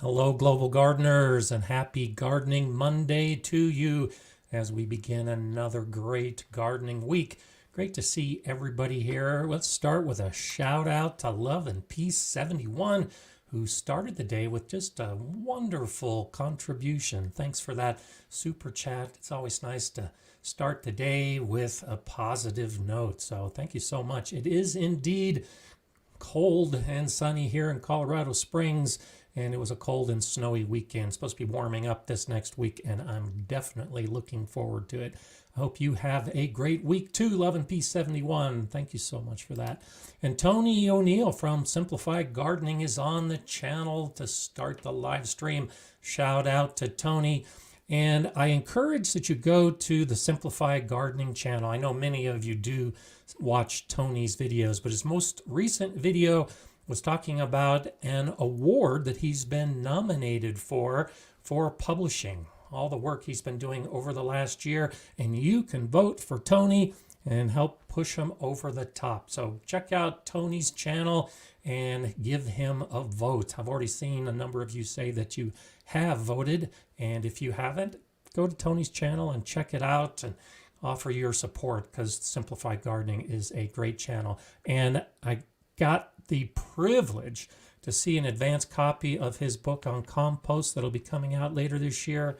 Hello, global gardeners, and happy Gardening Monday to you as we begin another great gardening week. Great to see everybody here. Let's start with a shout out to Love and Peace 71, who started the day with just a wonderful contribution. Thanks for that super chat. It's always nice to start the day with a positive note. So thank you so much. It is indeed cold and sunny here in Colorado Springs, and it was a cold and snowy weekend. It's supposed to be warming up this next week, and I'm definitely looking forward to it. I hope you have a great week too. Love and Peace 71. Thank you so much for that. And Tony O'Neill from Simplified Gardening is on the channel to start the live stream. Shout out to Tony. And I encourage that you go to the Simplified Gardening channel. I know many of you do watch Tony's videos, but his most recent video was talking about an award that he's been nominated for publishing, all the work he's been doing over the last year. And you can vote for Tony and help push him over the top. So check out Tony's channel and give him a vote. I've already seen a number of you say that you have voted. And if you haven't, go to Tony's channel and check it out and offer your support, because Simplified Gardening is a great channel. And I got the privilege to see an advanced copy of his book on compost that'll be coming out later this year.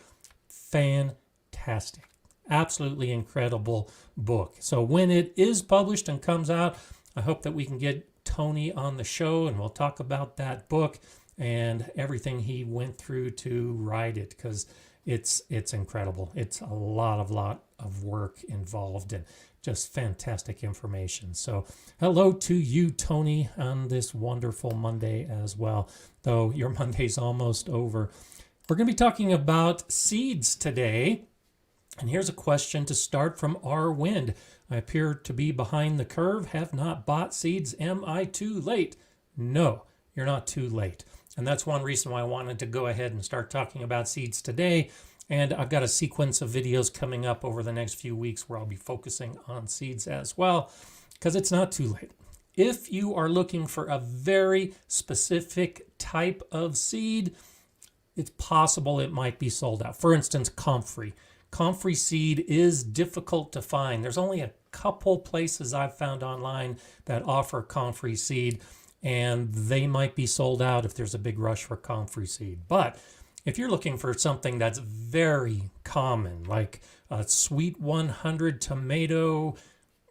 Fantastic. Absolutely incredible book. So when it is published and comes out, I hope that we can get Tony on the show and we'll talk about that book and everything he went through to write it, because it's incredible. It's a lot of work involved and just fantastic information. So hello to you, Tony, on this wonderful Monday as well, though your Monday's almost over. We're going to be talking about seeds today. And here's a question to start from R. Wind. I appear to be behind the curve, have not bought seeds. Am I too late? No, you're not too late. And that's one reason why I wanted to go ahead and start talking about seeds today. And I've got a sequence of videos coming up over the next few weeks where I'll be focusing on seeds as well, because it's not too late. If you are looking for a very specific type of seed, it's possible it might be sold out. For instance, comfrey. Comfrey seed is difficult to find. There's only a couple places I've found online that offer comfrey seed, and they might be sold out if there's a big rush for comfrey seed. But if you're looking for something that's very common, like a Sweet 100 tomato,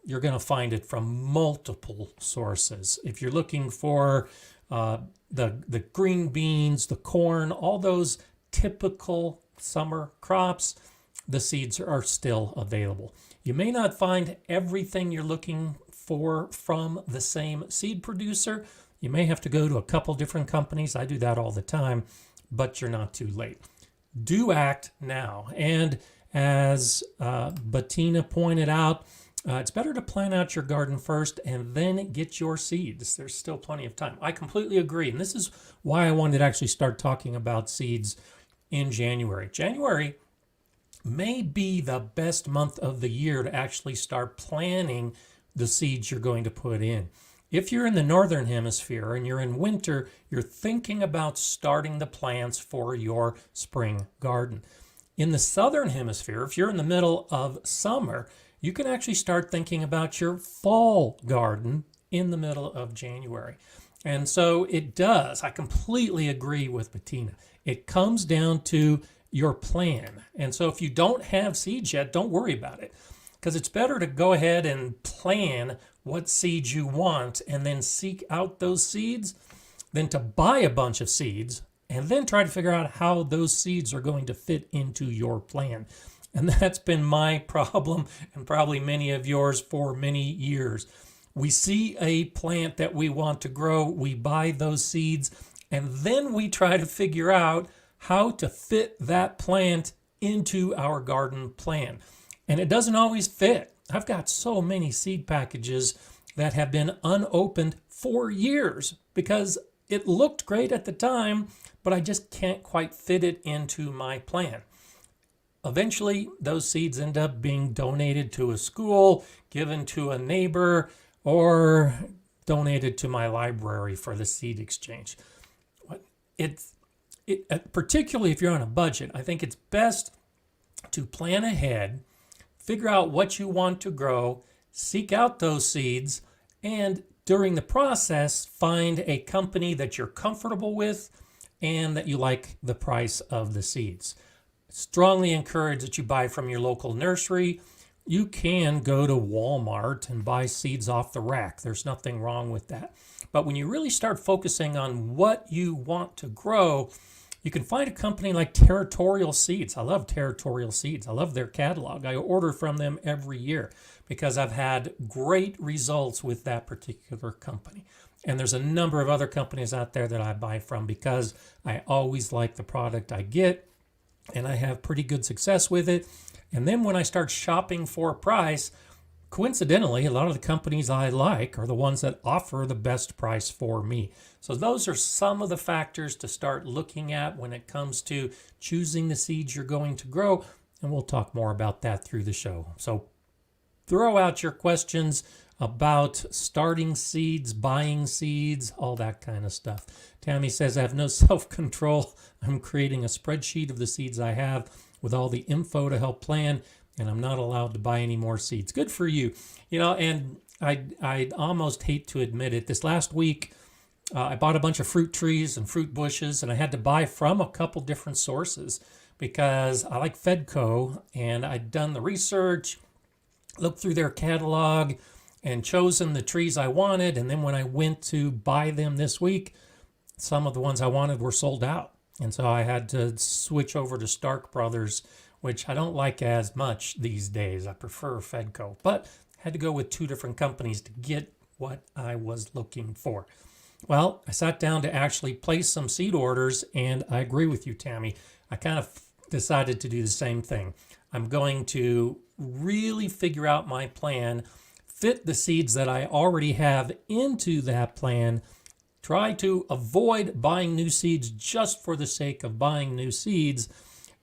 you're going to find it from multiple sources. If you're looking for the green beans, the corn, all those typical summer crops, the seeds are still available. You may not find everything you're looking for from the same seed producer. You may have to go to a couple different companies. I do that all the time, but you're not too late. Do act now. And as Bettina pointed out, it's better to plan out your garden first and then get your seeds. There's still plenty of time. I completely agree. And this is why I wanted to actually start talking about seeds in January. January may be the best month of the year to actually start planning the seeds you're going to put in. If you're in the northern hemisphere and you're in winter, you're thinking about starting the plants for your spring garden. In the southern hemisphere, if you're in the middle of summer, you can actually start thinking about your fall garden in the middle of January. And so it does. I completely agree with Bettina. It comes down to your plan. And so if you don't have seeds yet, don't worry about it, because it's better to go ahead and plan what seeds you want and then seek out those seeds than to buy a bunch of seeds and then try to figure out how those seeds are going to fit into your plan. And that's been my problem, and probably many of yours, for many years. We see a plant that we want to grow, we buy those seeds, and then we try to figure out how to fit that plant into our garden plan. And it doesn't always fit. I've got so many seed packages that have been unopened for years because it looked great at the time, but I just can't quite fit it into my plan. Eventually, those seeds end up being donated to a school, given to a neighbor, or donated to my library for the seed exchange. It's particularly if you're on a budget, I think it's best to plan ahead, figure out what you want to grow, seek out those seeds, and during the process, find a company that you're comfortable with and that you like the price of the seeds. Strongly encourage that you buy from your local nursery. You can go to Walmart and buy seeds off the rack. There's nothing wrong with that. But when you really start focusing on what you want to grow, you can find a company like Territorial Seeds. I love Territorial Seeds. I love their catalog. I order from them every year because I've had great results with that particular company. And there's a number of other companies out there that I buy from because I always like the product I get and I have pretty good success with it. And then when I start shopping for a price, coincidentally, a lot of the companies I like are the ones that offer the best price for me. So those are some of the factors to start looking at when it comes to choosing the seeds you're going to grow. And we'll talk more about that through the show. So throw out your questions about starting seeds, buying seeds, all that kind of stuff. Tammy says, I have no self-control. I'm creating a spreadsheet of the seeds I have with all the info to help plan, and I'm not allowed to buy any more seeds. Good for you. And I almost hate to admit it. This last week, I bought a bunch of fruit trees and fruit bushes, and I had to buy from a couple different sources because I like Fedco, and I'd done the research, looked through their catalog, and chosen the trees I wanted. And then when I went to buy them this week, some of the ones I wanted were sold out. And so I had to switch over to Stark Brothers, which I don't like as much these days. I prefer Fedco, but I had to go with two different companies to get what I was looking for. Well, I sat down to actually place some seed orders, and I agree with you, Tammy. I kind of decided to do the same thing. I'm going to really figure out my plan, fit the seeds that I already have into that plan, try to avoid buying new seeds just for the sake of buying new seeds.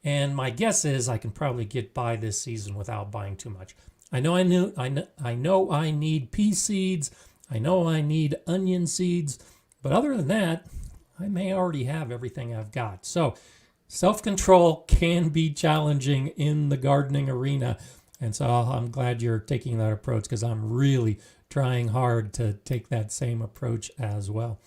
And my guess is I can probably get by this season without buying too much. I know I need pea seeds. I know I need onion seeds. But other than that, I may already have everything I've got. So self-control can be challenging in the gardening arena. And so I'm glad you're taking that approach because I'm really trying hard to take that same approach as well.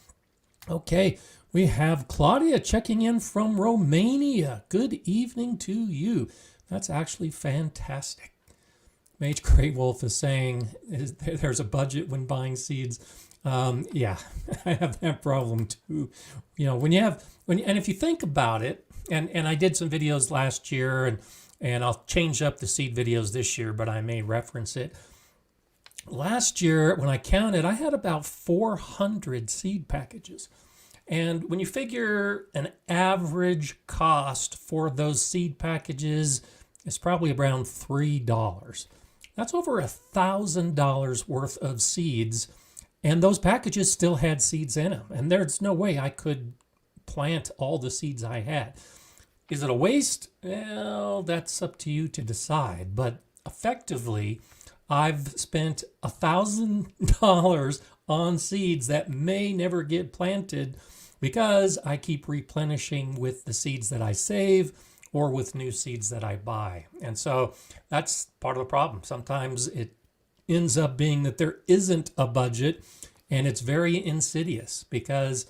Okay, we have Claudia checking in from Romania. Good evening to you. That's actually fantastic. Mage Grey Wolf is saying there's a budget when buying seeds. Yeah, I have that problem too. And if you think about it, and I did some videos last year, and I'll change up the seed videos this year, but I may reference it. Last year, when I counted, I had about 400 seed packages. And when you figure an average cost for those seed packages is probably around $3. That's over $1,000 worth of seeds. And those packages still had seeds in them. And there's no way I could plant all the seeds I had. Is it a waste? Well, that's up to you to decide. But effectively, I've spent $1,000 on seeds that may never get planted because I keep replenishing with the seeds that I save or with new seeds that I buy. And so that's part of the problem. Sometimes it ends up being that there isn't a budget, and it's very insidious because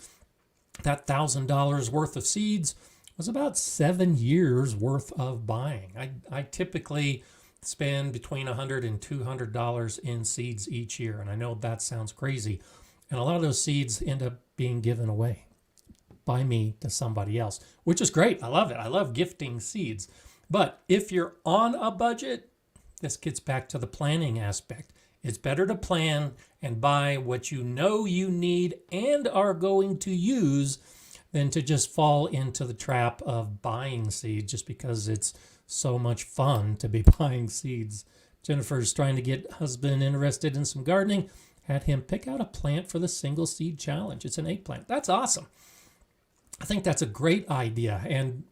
that $1,000 worth of seeds was about 7 years worth of buying. I typically spend between $100 and $200 in seeds each year. And I know that sounds crazy. And a lot of those seeds end up being given away by me to somebody else, which is great. I love it. I love gifting seeds. But if you're on a budget, this gets back to the planning aspect. It's better to plan and buy what you know you need and are going to use than to just fall into the trap of buying seeds just because it's so much fun to be buying seeds. Jennifer's trying to get husband interested in some gardening. Had him pick out a plant for the single seed challenge. It's an eggplant. That's awesome. I think that's a great idea.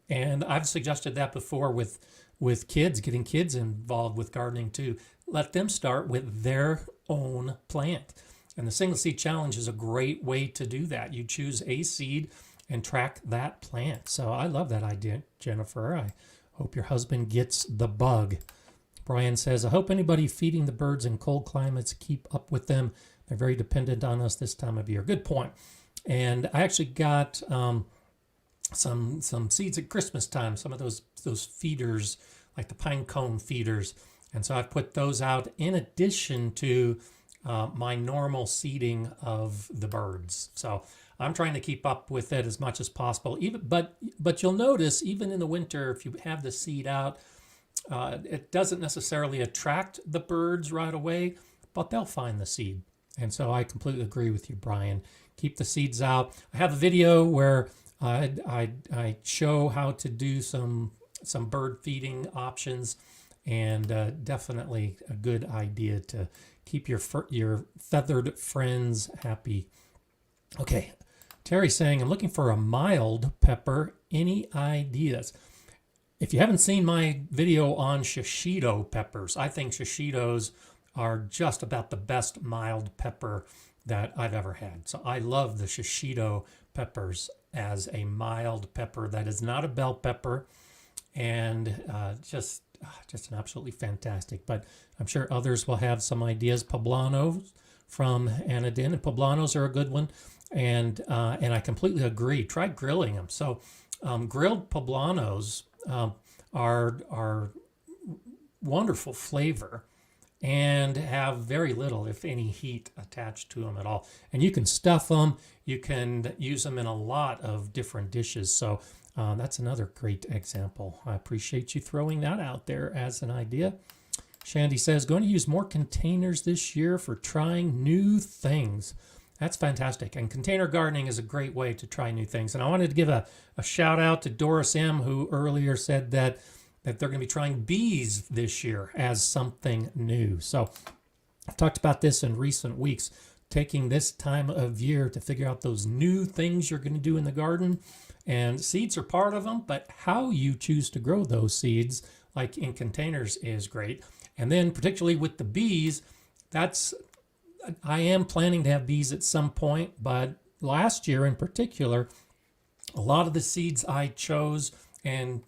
And I've suggested that before with kids, getting kids involved with gardening too. Let them start with their own plant. And the single seed challenge is a great way to do that. You choose a seed and track that plant. So I love that idea, Jennifer. I hope your husband gets the bug. Brian says, I hope anybody feeding the birds in cold climates keep up with them. They're very dependent on us this time of year. Good point. And I actually got some seeds at Christmas time, some of those feeders, like the pine cone feeders. And so I've put those out in addition to my normal seeding of the birds. So I'm trying to keep up with it as much as possible. But you'll notice, even in the winter, if you have the seed out, it doesn't necessarily attract the birds right away, but they'll find the seed. And so I completely agree with you, Brian. Keep the seeds out. I have a video where I show how to do some bird feeding options, and definitely a good idea to keep your feathered friends happy. Okay, Terry saying, I'm looking for a mild pepper. Any ideas? If you haven't seen my video on shishito peppers, I think shishitos are just about the best mild pepper that I've ever had. So I love the shishito peppers as a mild pepper that is not a bell pepper, and just an absolutely fantastic. But I'm sure others will have some ideas. Poblanos from Anadin, and poblanos are a good one. And I completely agree. Try grilling them. So grilled poblanos are wonderful flavor and have very little, if any, heat attached to them at all. And you can stuff them. You can use them in a lot of different dishes. So that's another great example. I appreciate you throwing that out there as an idea. Shandy says, going to use more containers this year for trying new things. That's fantastic. And container gardening is a great way to try new things. And I wanted to give a shout out to Doris M., who earlier said that they're going to be trying bees this year as something new. So I've talked about this in recent weeks, taking this time of year to figure out those new things you're going to do in the garden. And seeds are part of them, but how you choose to grow those seeds, like in containers, is great. And then particularly with the bees, I am planning to have bees at some point, but last year in particular, a lot of the seeds I chose and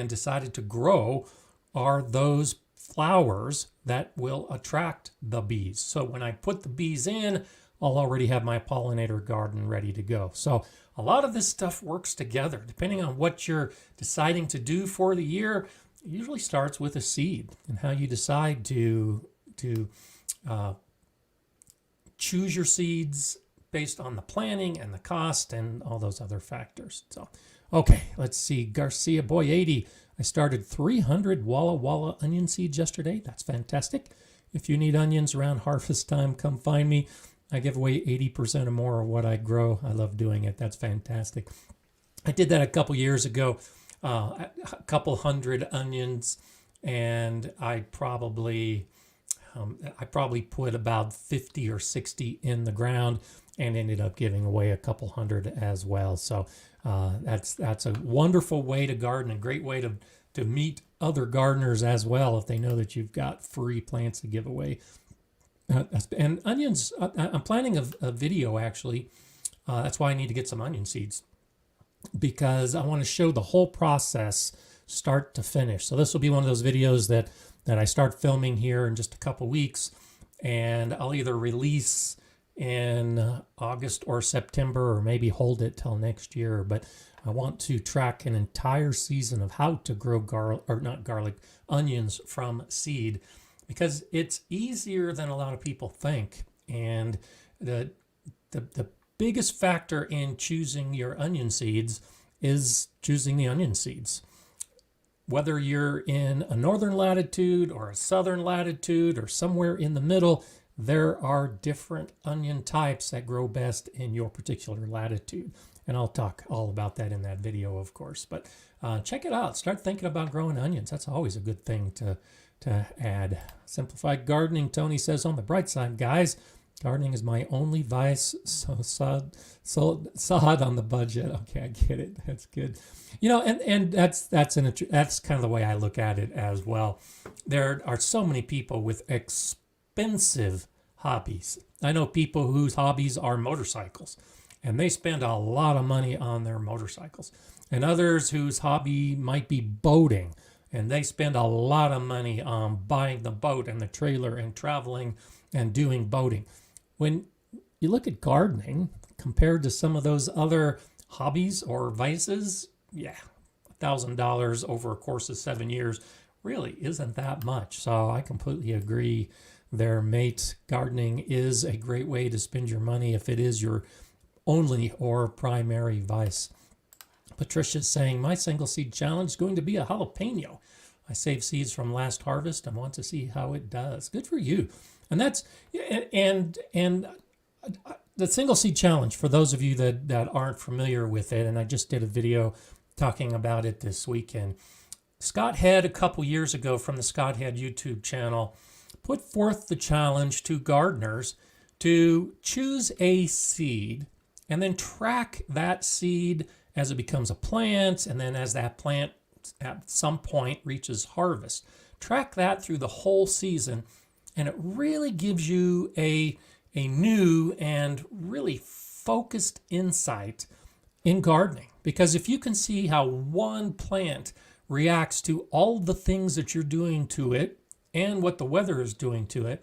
decided to grow are those flowers that will attract the bees. So when I put the bees in, I'll already have my pollinator garden ready to go. So a lot of this stuff works together. Depending on what you're deciding to do for the year, it usually starts with a seed, and how you decide to choose your seeds based on the planning and the cost and all those other factors. So, okay, let's see. Garcia Boy 80. I started 300 Walla Walla onion seeds yesterday. That's fantastic. If you need onions around harvest time, come find me. I give away 80% or more of what I grow. I love doing it. That's fantastic. I did that a couple years ago, a couple hundred onions, and I probably put about 50 or 60 in the ground and ended up giving away a couple hundred as well. So that's a wonderful way to garden, a great way to meet other gardeners as well if they know that you've got free plants to give away. And onions, I'm planning a video actually. That's why I need to get some onion seeds, because I want to show the whole process start to finish. So this will be one of those videos that I start filming here in just a couple weeks, and I'll either release in August or September, or maybe hold it till next year. But I want to track an entire season of how to grow onions from seed, because it's easier than a lot of people think. And the biggest factor in choosing your onion seeds is choosing the onion seeds. Whether you're in a northern latitude or a southern latitude or somewhere in the middle, there are different onion types that grow best in your particular latitude. And I'll talk all about that in that video, of course. But check it out. Start thinking about growing onions. That's always a good thing to add. Simplified gardening, Tony says, on the bright side, guys, gardening is my only vice, so sod on the budget. Okay, I get it. That's good. You know, and that's kind of the way I look at it as well. There are so many people with expensive hobbies. I know people whose hobbies are motorcycles, and they spend a lot of money on their motorcycles. And others whose hobby might be boating, and they spend a lot of money on buying the boat and the trailer and traveling and doing boating. When you look at gardening compared to some of those other hobbies or vices, yeah, $1,000 over a course of 7 years really isn't that much. So I completely agree there, mate. Gardening is a great way to spend your money if it is your only or primary vice. Patricia's saying, my single seed challenge is going to be a jalapeno. I saved seeds from last harvest and want to see how it does. Good for you. And that's, and the single seed challenge, for those of you that aren't familiar with it, and I just did a video talking about it this weekend. Scott Head, a couple years ago from the Scott Head YouTube channel, put forth the challenge to gardeners to choose a seed and then track that seed as it becomes a plant, and then as that plant at some point reaches harvest. Track that through the whole season, and it really gives you a new and really focused insight in gardening. Because if you can see how one plant reacts to all the things that you're doing to it and what the weather is doing to it,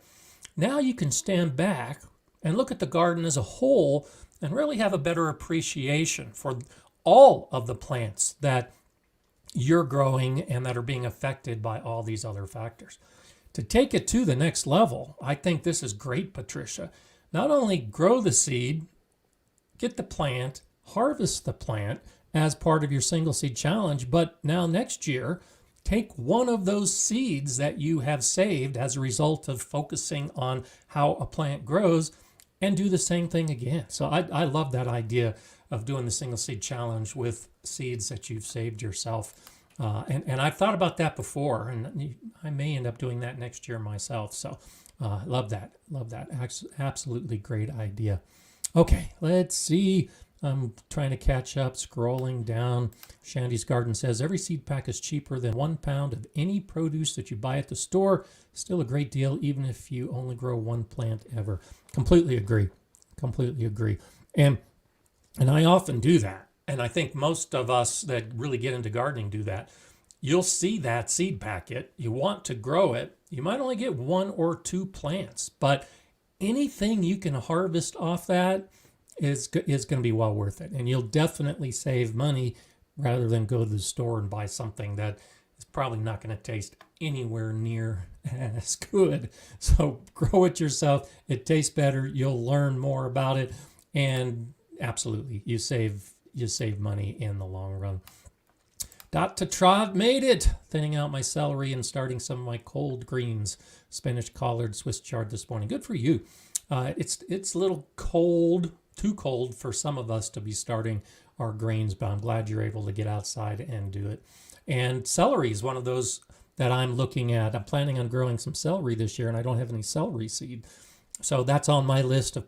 now you can stand back and look at the garden as a whole and really have a better appreciation for all of the plants that you're growing and that are being affected by all these other factors. To take it to the next level, I think this is great, Patricia. Not only grow the seed, get the plant, harvest the plant as part of your single seed challenge, but now next year, take one of those seeds that you have saved as a result of focusing on how a plant grows and do the same thing again. So I love that idea of doing the single seed challenge with seeds that you've saved yourself. And I've thought about that before, and I may end up doing that next year myself. So love that. Love that. Absolutely great idea. Okay, let's see. I'm trying to catch up, scrolling down. Shandy's Garden says, every seed pack is cheaper than 1 pound of any produce that you buy at the store. Still a great deal, even if you only grow one plant ever. Completely agree. Completely agree. And I often do that. And I think most of us that really get into gardening do that. You'll see that seed packet. You want to grow it. You might only get 1 or 2 plants, but anything you can harvest off that is going to be well worth it. And you'll definitely save money rather than go to the store and buy something that is probably not going to taste anywhere near as good. So grow it yourself. It tastes better. You'll learn more about it. And absolutely, you save money in the long run. Dot to Trot made it. Thinning out my celery and starting some of my cold greens. Spinach, collard, Swiss chard this morning. Good for you. It's a little cold, too cold for some of us to be starting our greens, but I'm glad you're able to get outside and do it. And celery is one of those that I'm looking at. I'm planning on growing some celery this year, and I don't have any celery seed. So that's on my list of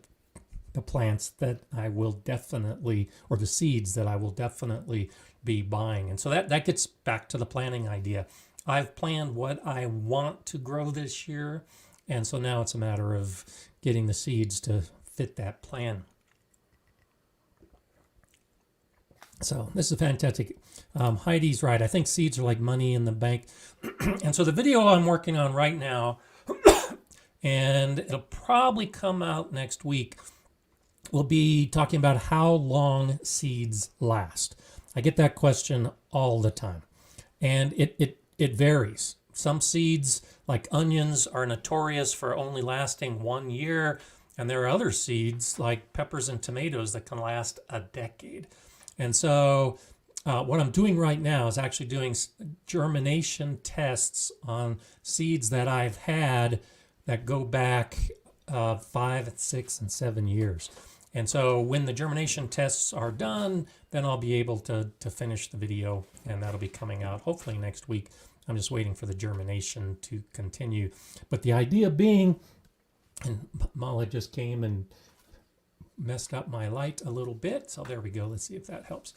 the plants that I will definitely, or the seeds that I will definitely be buying. And so that gets back to the planning idea. I've planned what I want to grow this year, and so now it's a matter of getting the seeds to fit that plan. So this is fantastic. Heidi's right. I think seeds are like money in the bank. And so the video I'm working on right now, and it'll probably come out next week, we'll be talking about how long seeds last. I get that question all the time, and it varies. Some seeds, like onions, are notorious for only lasting 1 year, and there are other seeds, like peppers and tomatoes, that can last a decade. And so what I'm doing right now is actually doing germination tests on seeds that I've had that go back 5, 6, and 7 years. And so when the germination tests are done, then I'll be able to finish the video, and that'll be coming out hopefully next week. I'm just waiting for the germination to continue. But the idea being, and Mala just came and messed up my light a little bit. So there we go. Let's see if that helps.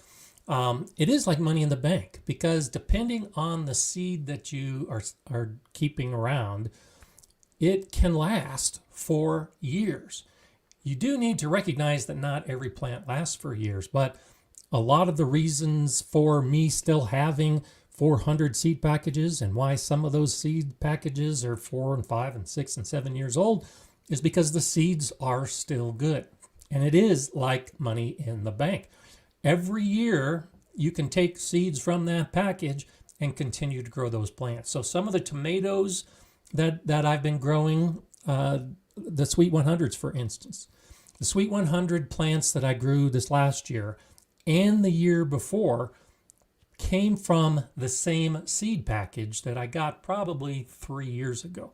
It is like money in the bank, because depending on the seed that you are keeping around, it can last for years. you do need to recognize that not every plant lasts for years, but a lot of the reasons for me still having 400 seed packages and why some of those seed packages are 4 and 5 and 6 and 7 years old is because the seeds are still good. And it is like money in the bank. Every year you can take seeds from that package and continue to grow those plants. So some of the tomatoes that I've been growing, the Sweet 100s, for instance, the Sweet 100 plants that I grew this last year and the year before came from the same seed package that I got probably 3 years ago.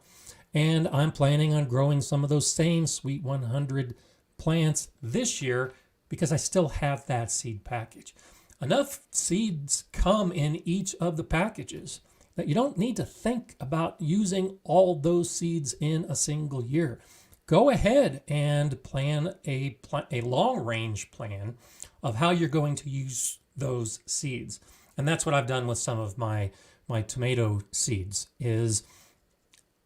And I'm planning on growing some of those same Sweet 100 plants this year because I still have that seed package. Enough seeds come in each of the packages that you don't need to think about using all those seeds in a single year. Go ahead and plan a long-range plan of how you're going to use those seeds. And that's what I've done with some of my tomato seeds, is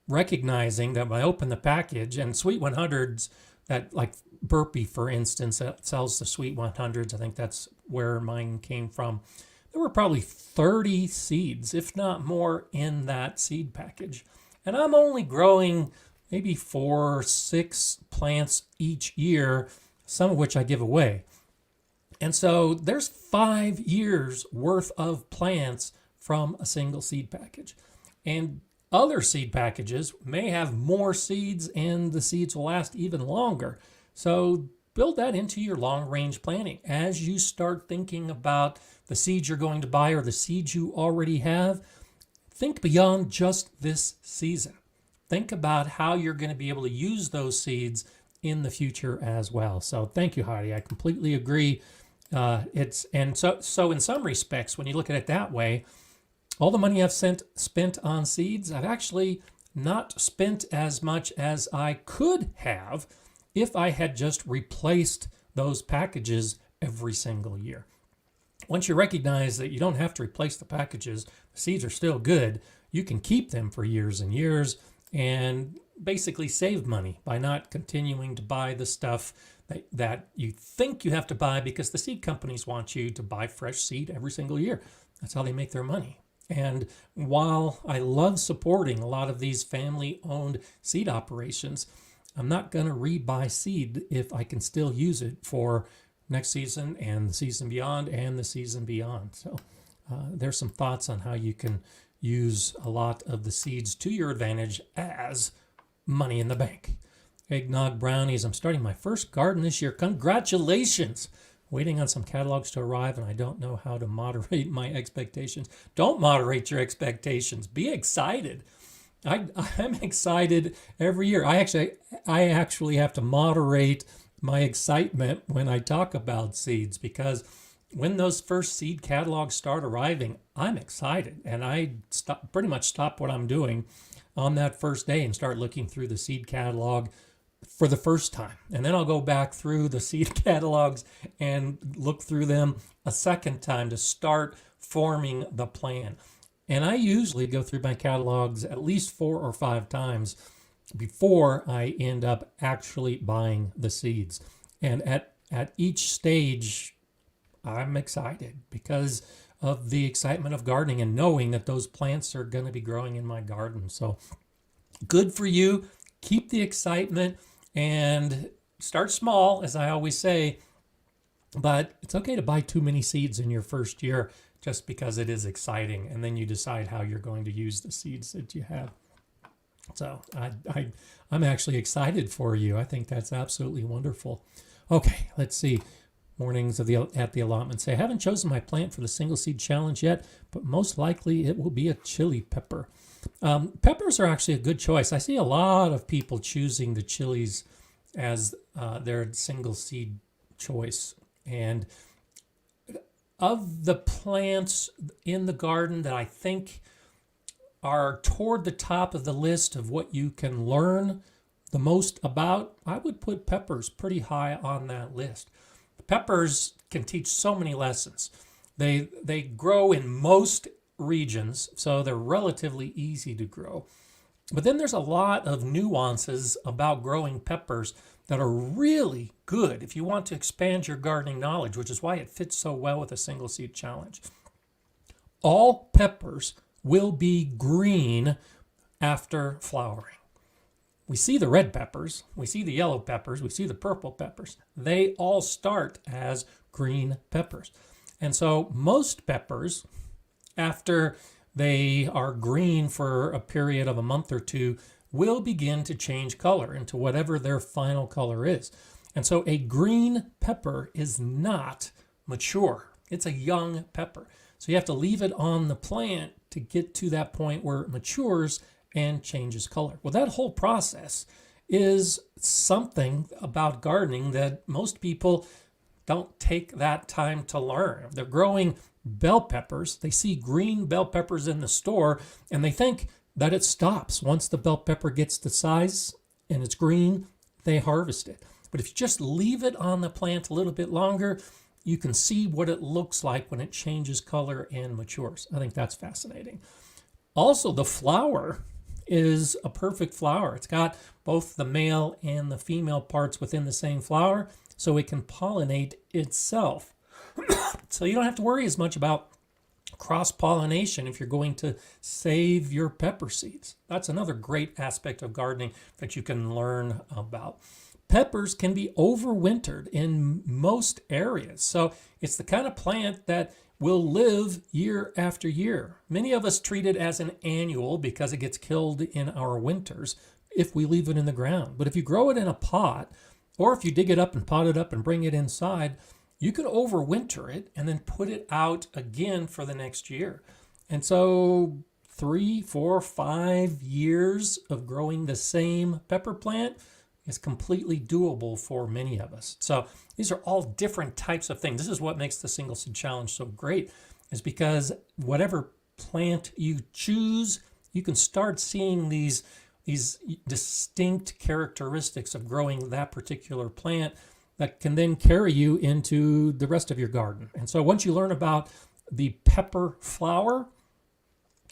recognizing that when I open the package, and Sweet 100s, that like Burpee, for instance, that sells the Sweet 100s, I think that's where mine came from. There were probably 30 seeds, if not more, in that seed package. And I'm only growing maybe 4 or 6 plants each year, some of which I give away. And so there's 5 years worth of plants from a single seed package. And other seed packages may have more seeds and the seeds will last even longer. So build that into your long-range planning. As you start thinking about the seeds you're going to buy or the seeds you already have, think beyond just this season. Think about how you're going to be able to use those seeds in the future as well. So thank you, Heidi. I completely agree. So in some respects, when you look at it that way, all the money I've spent on seeds, I've actually not spent as much as I could have if I had just replaced those packages every single year. Once you recognize that you don't have to replace the packages, the seeds are still good, you can keep them for years and years and basically save money by not continuing to buy the stuff that you think you have to buy because the seed companies want you to buy fresh seed every single year. That's how they make their money. And while I love supporting a lot of these family-owned seed operations, I'm not going to rebuy seed if I can still use it for next season and the season beyond and the season beyond. So there's some thoughts on how you can use a lot of the seeds to your advantage as money in the bank. Eggnog brownies. I'm starting my first garden this year. Congratulations. Waiting on some catalogs to arrive, and I don't know how to moderate my expectations. Don't moderate your expectations. Be excited. I'm excited every year. I actually have to moderate my excitement when I talk about seeds, because when those first seed catalogs start arriving, I'm excited, and I pretty much stop what I'm doing on that first day and start looking through the seed catalog for the first time. And then I'll go back through the seed catalogs and look through them a second time to start forming the plan. And I usually go through my catalogs at least 4 or 5 times before I end up actually buying the seeds. And at each stage, I'm excited because of the excitement of gardening and knowing that those plants are going to be growing in my garden. So good for you. Keep the excitement and start small, as I always say, but it's okay to buy too many seeds in your first year just because it is exciting, and then you decide how you're going to use the seeds that you have. So I'm actually excited for you. I think that's absolutely wonderful. Okay, let's see. Mornings at the allotment say, I haven't chosen my plant for the single seed challenge yet, but most likely it will be a chili pepper. Peppers are actually a good choice. I see a lot of people choosing the chilies as their single seed choice. And of the plants in the garden that I think are toward the top of the list of what you can learn the most about, I would put peppers pretty high on that list. Peppers can teach so many lessons. They grow in most regions, so they're relatively easy to grow. But then there's a lot of nuances about growing peppers that are really good if you want to expand your gardening knowledge, which is why it fits so well with a single seed challenge. All peppers will be green after flowering. We see the red peppers, we see the yellow peppers, we see the purple peppers. They all start as green peppers. And so most peppers, after they are green for a period of a month or two, will begin to change color into whatever their final color is. And so a green pepper is not mature. It's a young pepper. So you have to leave it on the plant to get to that point where it matures and changes color. Well, that whole process is something about gardening that most people don't take that time to learn. If they're growing bell peppers, they see green bell peppers in the store and they think that it stops. Once the bell pepper gets the size and it's green, they harvest it. But if you just leave it on the plant a little bit longer, you can see what it looks like when it changes color and matures. I think that's fascinating. Also, the flower is a perfect flower. It's got both the male and the female parts within the same flower, so it can pollinate itself. So you don't have to worry as much about cross-pollination if you're going to save your pepper seeds. That's another great aspect of gardening that you can learn about. Peppers can be overwintered in most areas. So it's the kind of plant that will live year after year. Many of us treat it as an annual because it gets killed in our winters if we leave it in the ground. But if you grow it in a pot, or if you dig it up and pot it up and bring it inside, you can overwinter it and then put it out again for the next year. And so 3, 4, 5 years of growing the same pepper plant is completely doable for many of us. So these are all different types of things. This is what makes the single seed challenge so great, is because whatever plant you choose, you can start seeing these distinct characteristics of growing that particular plant that can then carry you into the rest of your garden. And so once you learn about the pepper flower,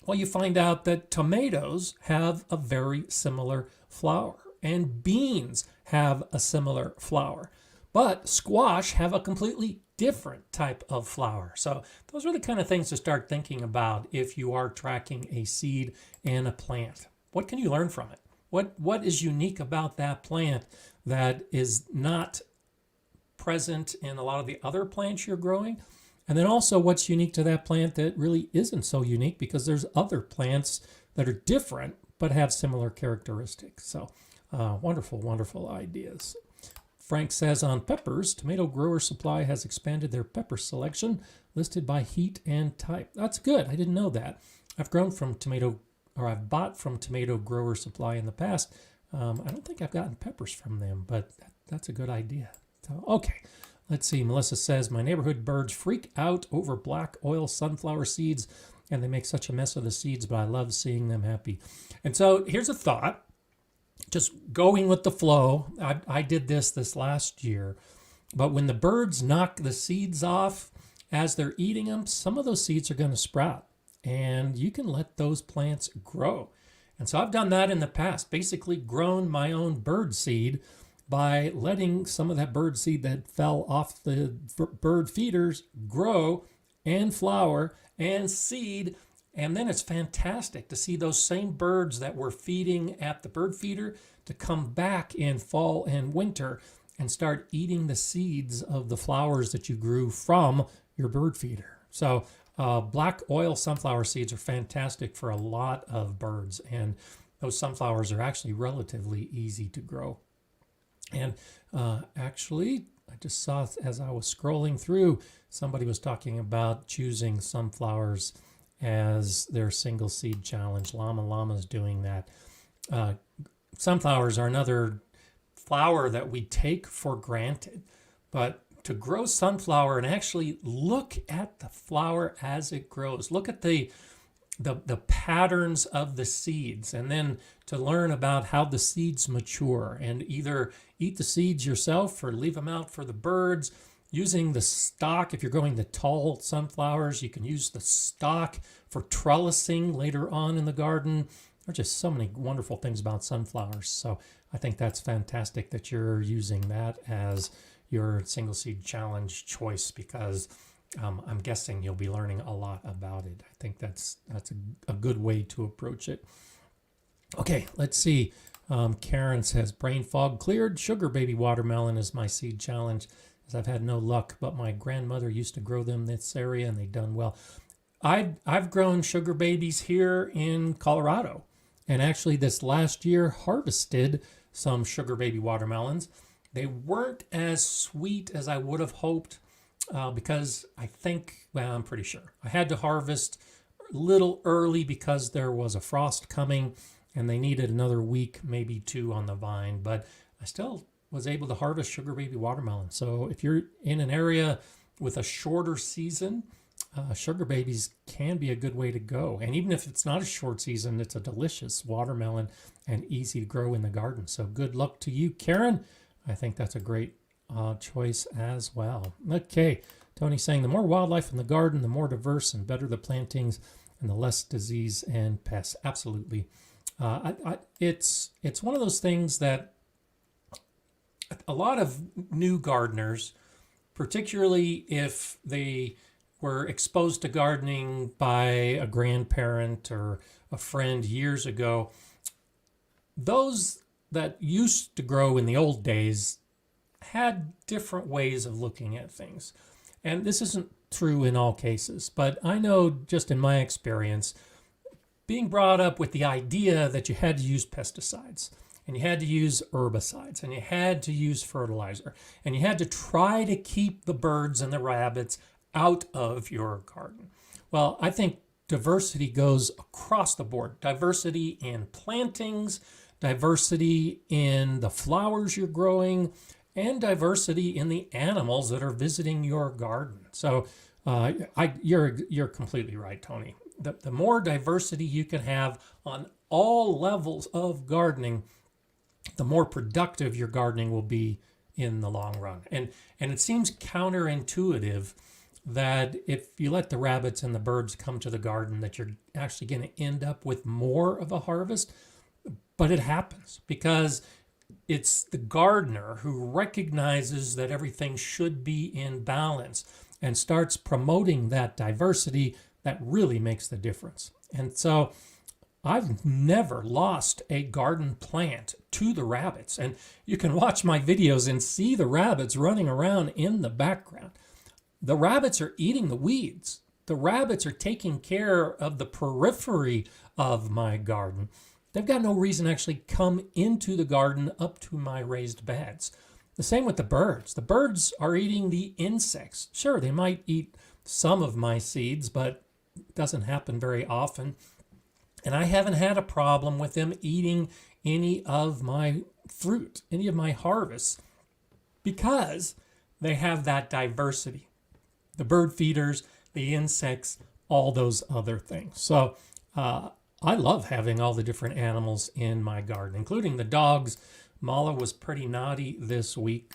well, you find out that tomatoes have a very similar flower, and beans have a similar flower, but squash have a completely different type of flower. So those are the kind of things to start thinking about if you are tracking a seed and a plant. What can you learn from it? What is unique about that plant that is not present in a lot of the other plants you're growing? And then also what's unique to that plant that really isn't so unique, because there's other plants that are different but have similar characteristics. So wonderful, wonderful ideas. Frank says on peppers, Tomato Grower Supply has expanded their pepper selection listed by heat and type. That's good. I didn't know that. I've bought from Tomato Grower Supply in the past. I don't think I've gotten peppers from them, but that's a good idea. So, okay, let's see. Melissa says, my neighborhood birds freak out over black oil sunflower seeds, and they make such a mess of the seeds, but I love seeing them happy. And so here's a thought, just going with the flow. I did this last year, but when the birds knock the seeds off as they're eating them, some of those seeds are going to sprout, and you can let those plants grow. And so I've done that in the past, basically grown my own bird seed by letting some of that bird seed that fell off the bird feeders grow and flower and seed. And then it's fantastic to see those same birds that were feeding at the bird feeder to come back in fall and winter and start eating the seeds of the flowers that you grew from your bird feeder. So black oil sunflower seeds are fantastic for a lot of birds, and those sunflowers are actually relatively easy to grow. And actually, I just saw as I was scrolling through, somebody was talking about choosing sunflowers as their single seed challenge. Llama's doing that. Sunflowers are another flower that we take for granted, but to grow sunflower and actually look at the flower as it grows, look at the patterns of the seeds, and then to learn about how the seeds mature, and either eat the seeds yourself or leave them out for the birds. Using the stalk, if you're growing the tall sunflowers, you can use the stalk for trellising later on in the garden. There's just so many wonderful things about sunflowers. So I think that's fantastic that you're using that as your single seed challenge choice, because I'm guessing you'll be learning a lot about it. I think that's a good way to approach it. Okay, let's see. Karen says, brain fog cleared. Sugar baby watermelon is my seed challenge, as I've had no luck, but my grandmother used to grow them in this area and they've done well. I've grown sugar babies here in Colorado, and actually this last year harvested some sugar baby watermelons. They weren't as sweet as I would have hoped, because I'm pretty sure I had to harvest a little early because there was a frost coming and they needed another week, maybe 2 on the vine, but I still was able to harvest sugar baby watermelon. So if you're in an area with a shorter season, sugar babies can be a good way to go. And even if it's not a short season, it's a delicious watermelon and easy to grow in the garden. So good luck to you, Karen. I think that's a great choice as well. Okay, Tony's saying the more wildlife in the garden, the more diverse and better the plantings and the less disease and pests. Absolutely. It's one of those things that a lot of new gardeners, particularly if they were exposed to gardening by a grandparent or a friend years ago, those that used to grow in the old days had different ways of looking at things. And this isn't true in all cases, but I know just in my experience, being brought up with the idea that you had to use pesticides and you had to use herbicides and you had to use fertilizer and you had to try to keep the birds and the rabbits out of your garden. Well, I think diversity goes across the board. Diversity in plantings, diversity in the flowers you're growing, and diversity in the animals that are visiting your garden. So you're completely right, Tony. The more diversity you can have on all levels of gardening, the more productive your gardening will be in the long run. And it seems counterintuitive that if you let the rabbits and the birds come to the garden, that you're actually going to end up with more of a harvest. But it happens because it's the gardener who recognizes that everything should be in balance and starts promoting that diversity that really makes the difference. And so I've never lost a garden plant to the rabbits. And you can watch my videos and see the rabbits running around in the background. The rabbits are eating the weeds. The rabbits are taking care of the periphery of my garden. They've got no reason to actually come into the garden up to my raised beds. The same with the birds. The birds are eating the insects. Sure, they might eat some of my seeds, but it doesn't happen very often. And I haven't had a problem with them eating any of my fruit, any of my harvests, because they have that diversity. The bird feeders, the insects, all those other things. So I love having all the different animals in my garden, including the dogs. Mala was pretty naughty this week.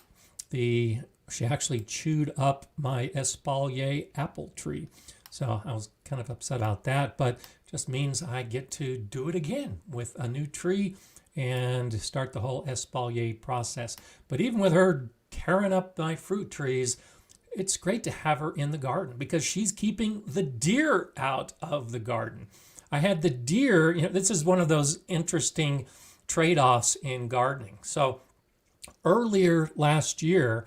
She actually chewed up my espalier apple tree. So I was kind of upset about that, but it just means I get to do it again with a new tree and start the whole espalier process. But even with her tearing up my fruit trees, it's great to have her in the garden because she's keeping the deer out of the garden. I had the deer, this is one of those interesting trade-offs in gardening. So earlier last year,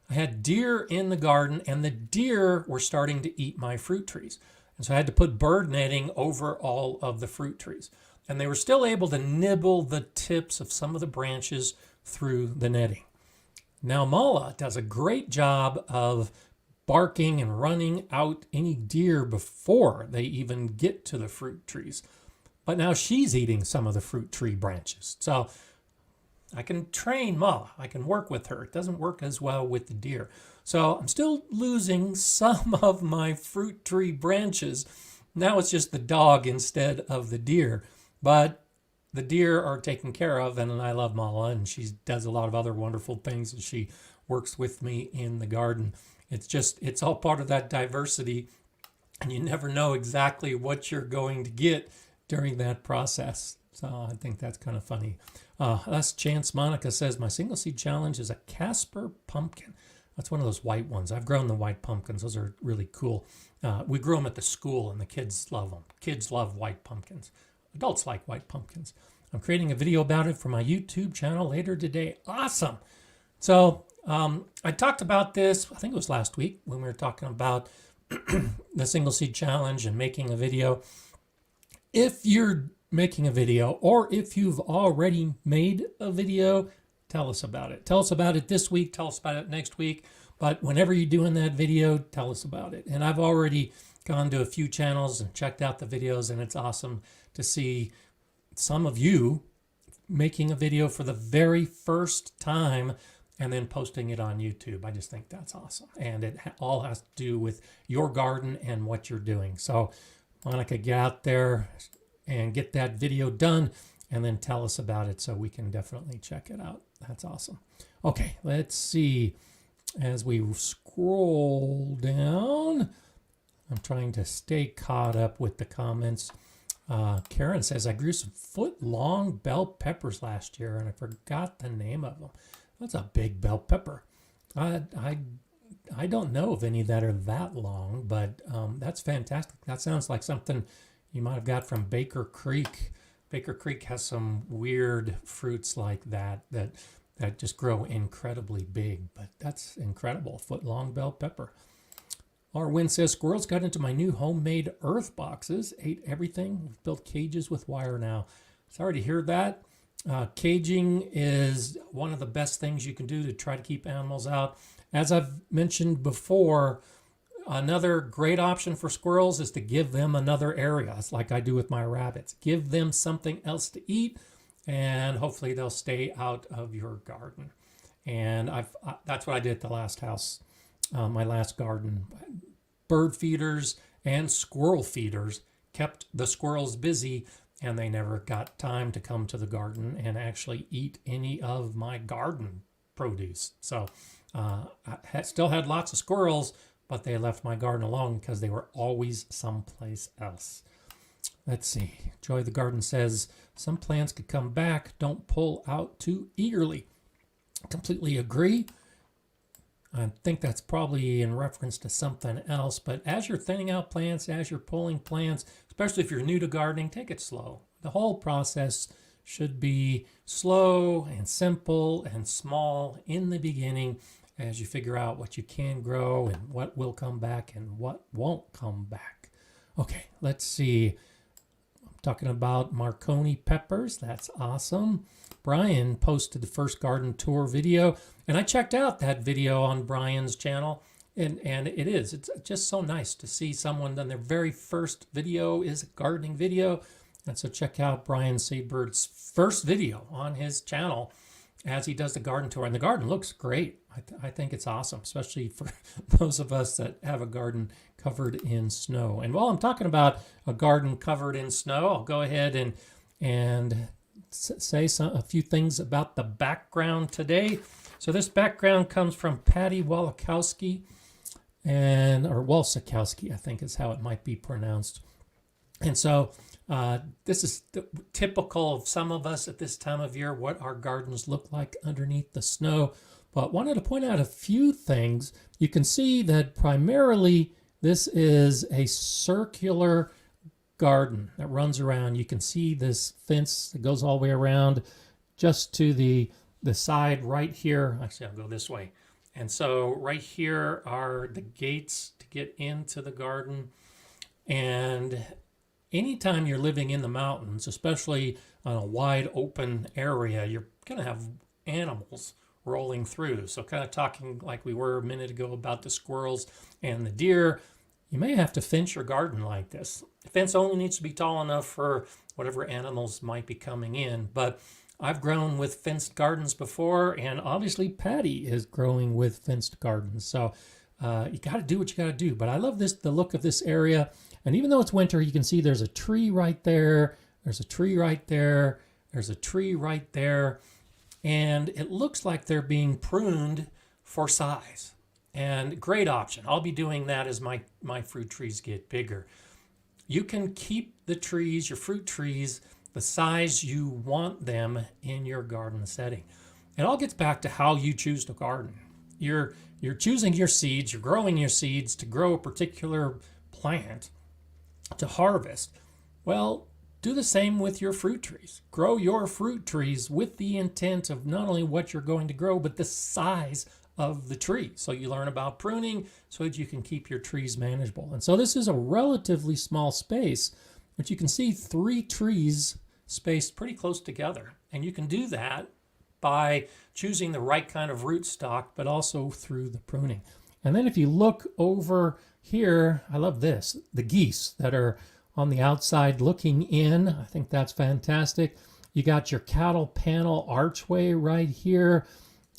I had deer in the garden and the deer were starting to eat my fruit trees. And so I had to put bird netting over all of the fruit trees. And they were still able to nibble the tips of some of the branches through the netting. Now Mala does a great job of barking and running out any deer before they even get to the fruit trees. But now she's eating some of the fruit tree branches. So I can train Mala. I can work with her. It doesn't work as well with the deer. So I'm still losing some of my fruit tree branches. Now it's just the dog instead of the deer. But the deer are taken care of, and I love Mala, and she does a lot of other wonderful things, and she works with me in the garden. It's all part of that diversity, and you never know exactly what you're going to get during that process. So I think that's kind of funny. Us Chance Monica says, my single seed challenge is a Casper pumpkin. That's one of those white ones. I've grown the white pumpkins. Those are really cool. We grew them at the school and the kids love them. Kids love white pumpkins. Adults like white pumpkins. I'm creating a video about it for my YouTube channel later today. Awesome. So I talked about this, I think it was last week when we were talking about the single seed challenge and making a video. If you're making a video or if you've already made a video, tell us about it. Tell us about it this week. Tell us about it next week. But whenever you're doing that video, tell us about it. And I've already gone to a few channels and checked out the videos, and it's awesome to see some of you making a video for the very first time and then posting it on YouTube. I just think that's awesome. And it all has to do with your garden and what you're doing. So Monica, get out there and get that video done and then tell us about it so we can definitely check it out. That's awesome. Okay, let's see. As we scroll down, I'm trying to stay caught up with the comments. Karen says, I grew some foot-long bell peppers last year and I forgot the name of them. That's a big bell pepper. I don't know of any that are that long, but that's fantastic. That sounds like something you might have got from Baker Creek. Baker Creek has some weird fruits like that just grow incredibly big, but that's incredible. Foot-long bell pepper. Arwin says, squirrels got into my new homemade earth boxes, ate everything. We've built cages with wire now. Sorry to hear that. Caging is one of the best things you can do to try to keep animals out. As I've mentioned before, another great option for squirrels is to give them another area. It's like I do with my rabbits. Give them something else to eat, and hopefully they'll stay out of your garden. And that's what I did at the last house. My last garden. Bird feeders and squirrel feeders kept the squirrels busy, and they never got time to come to the garden and actually eat any of my garden produce. So I still had lots of squirrels, but they left my garden alone because they were always someplace else. Let's see. Joy the Garden says, some plants could come back. Don't pull out too eagerly. Completely agree. I think that's probably in reference to something else, but as you're thinning out plants, as you're pulling plants, especially if you're new to gardening, take it slow. The whole process should be slow and simple and small in the beginning as you figure out what you can grow and what will come back and what won't come back. Okay, let's see. I'm talking about Marconi peppers. That's awesome. Brian posted the first garden tour video, and I checked out that video on Brian's channel, and it's just so nice to see someone done their very first video is a gardening video. And so check out Brian Seabird's first video on his channel as he does the garden tour, and the garden looks great. I think it's awesome, especially for those of us that have a garden covered in snow. And while I'm talking about a garden covered in snow, I'll go ahead and say a few things about the background today. So this background comes from Patty Walakowski, or Walsakowski, I think is how it might be pronounced. And so this is typical of some of us at this time of year, what our gardens look like underneath the snow. But wanted to point out a few things. You can see that primarily this is a circular garden that runs around. You can see this fence that goes all the way around just to the side right here. Actually, I'll go this way. And so right here are the gates to get into the garden. And anytime you're living in the mountains, especially on a wide open area, you're going to have animals rolling through. So kind of talking like we were a minute ago about the squirrels and the deer, you may have to fence your garden like this. The fence only needs to be tall enough for whatever animals might be coming in. But I've grown with fenced gardens before, and obviously Patty is growing with fenced gardens. So you got to do what you got to do. But I love the look of this area. And even though it's winter, you can see there's a tree right there. There's a tree right there. There's a tree right there. And it looks like they're being pruned for size. And great option. I'll be doing that as my fruit trees get bigger. You can keep the trees, your fruit trees, the size you want them in your garden setting. It all gets back to how you choose to garden. You're choosing your seeds, you're growing your seeds to grow a particular plant to harvest. Well, do the same with your fruit trees. Grow your fruit trees with the intent of not only what you're going to grow, but the size of the tree. So you learn about pruning so that you can keep your trees manageable. And so this is a relatively small space, but you can see 3 trees spaced pretty close together. And you can do that by choosing the right kind of rootstock, but also through the pruning. And then if you look over here, I love this, the geese that are on the outside looking in. I think that's fantastic. You got your cattle panel archway right here.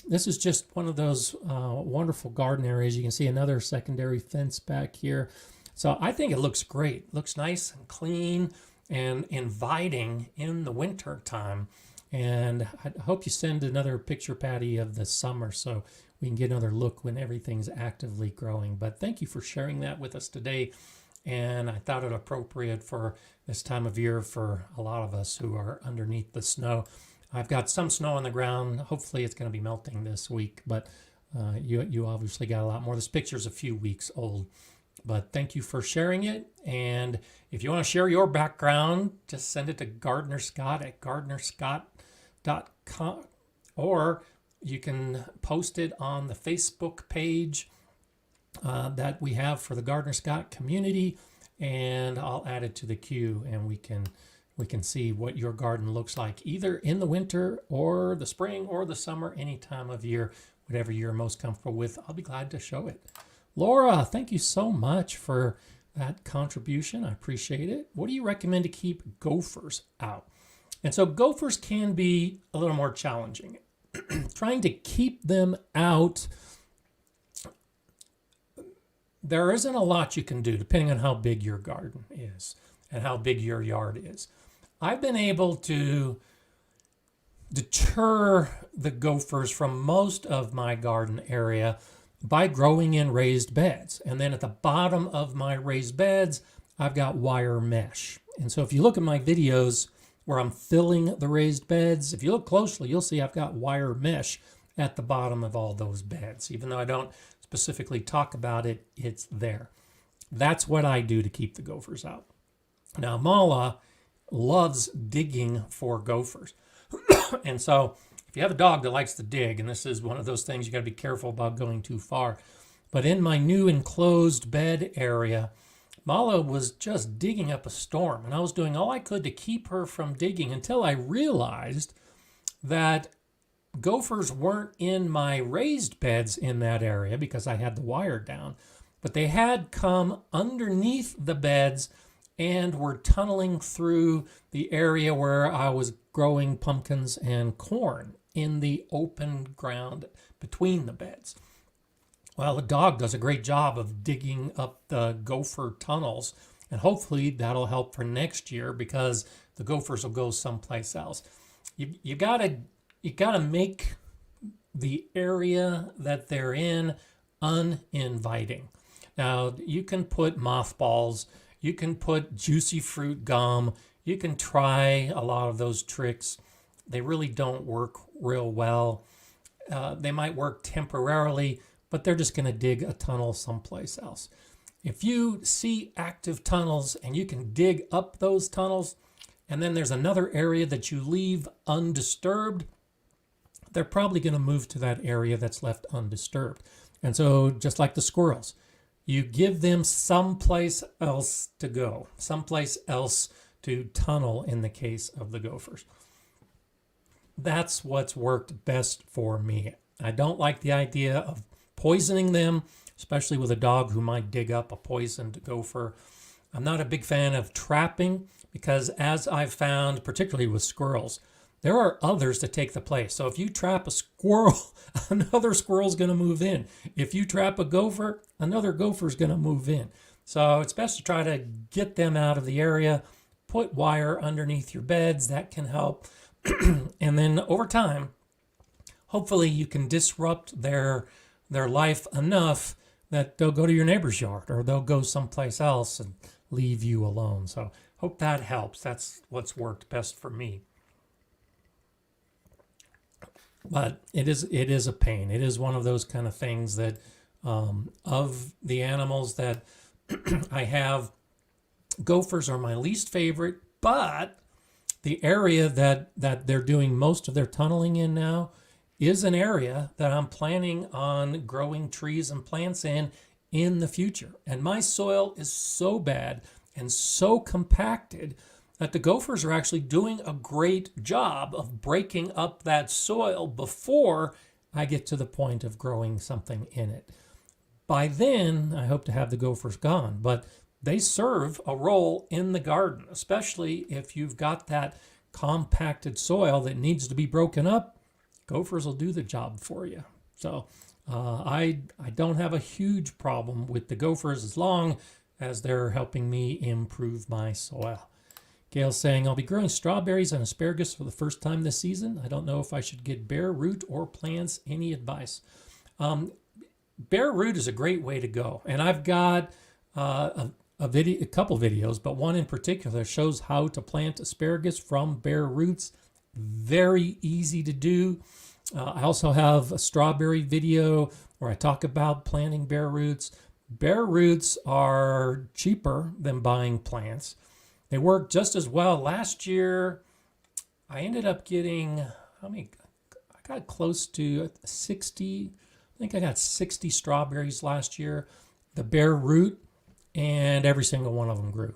This is just one of those wonderful garden areas. You can see another secondary fence back here. So I think it looks great. It looks nice and clean and inviting in the winter time. And I hope you send another picture, Patty, of the summer so we can get another look when everything's actively growing. But thank you for sharing that with us today. And I thought it appropriate for this time of year for a lot of us who are underneath the snow. I've got some snow on the ground. Hopefully it's going to be melting this week, but you obviously got a lot more. This picture's a few weeks old, but thank you for sharing it. And if you want to share your background, just send it to Gardener Scott at gardenerscott.com, or you can post it on the Facebook page that we have for the Gardener Scott community, and I'll add it to the queue, and we can see what your garden looks like either in the winter or the spring or the summer, any time of year, whatever you're most comfortable with. I'll be glad to show it. Laura, thank you so much for that contribution. I appreciate it. What do you recommend to keep gophers out? And so gophers can be a little more challenging. Trying to keep them out, there isn't a lot you can do depending on how big your garden is and how big your yard is. I've been able to deter the gophers from most of my garden area by growing in raised beds. And then at the bottom of my raised beds, I've got wire mesh. And so if you look at my videos where I'm filling the raised beds, if you look closely, you'll see I've got wire mesh at the bottom of all those beds. Even though I don't specifically talk about it, it's there. That's what I do to keep the gophers out. Now, Mala loves digging for gophers. And so if you have a dog that likes to dig, and this is one of those things you got to be careful about going too far. But in my new enclosed bed area, Mala was just digging up a storm, and I was doing all I could to keep her from digging until I realized that gophers weren't in my raised beds in that area because I had the wire down, but they had come underneath the beds and were tunneling through the area where I was growing pumpkins and corn in the open ground between the beds. Well, the dog does a great job of digging up the gopher tunnels, and hopefully that'll help for next year because the gophers will go someplace else. You gotta make the area that they're in uninviting. Now, you can put mothballs, you can put juicy fruit gum, you can try a lot of those tricks. They really don't work real well. They might work temporarily, but they're just going to dig a tunnel someplace else. If you see active tunnels and you can dig up those tunnels, and then there's another area that you leave undisturbed, they're probably going to move to that area that's left undisturbed. And so just like the squirrels, you give them someplace else to go, someplace else to tunnel in the case of the gophers. That's what's worked best for me. I don't like the idea of poisoning them, especially with a dog who might dig up a poisoned gopher. I'm not a big fan of trapping because, as I've found, particularly with squirrels, there are others to take the place. So if you trap a squirrel, another squirrel's going to move in. If you trap a gopher, another gopher's going to move in. So it's best to try to get them out of the area, put wire underneath your beds. That can help. And then over time, hopefully you can disrupt their life enough that they'll go to your neighbor's yard or they'll go someplace else and leave you alone. So Hope that helps. That's what's worked best for me. But it is a pain. It is one of those kind of things that of the animals that I have, gophers are my least favorite, but the area that they're doing most of their tunneling in now is an area that I'm planning on growing trees and plants in the future. And my soil is so bad and so compacted that the gophers are actually doing a great job of breaking up that soil before I get to the point of growing something in it. By then, I hope to have the gophers gone, but they serve a role in the garden, especially if you've got that compacted soil that needs to be broken up. Gophers will do the job for you. So I don't have a huge problem with the gophers as long as they're helping me improve my soil. Gail's saying, I'll be growing strawberries and asparagus for the first time this season. I don't know if I should get bare root or plants. Any advice? Bare root is a great way to go. And I've got a couple videos, but one in particular shows how to plant asparagus from bare roots. Very easy to do. I also have a strawberry video where I talk about planting bare roots. Bare roots are cheaper than buying plants. They work just as well. Last year, I ended up getting, I got close to 60, I think I got 60 strawberries last year, the bare root, and every single one of them grew.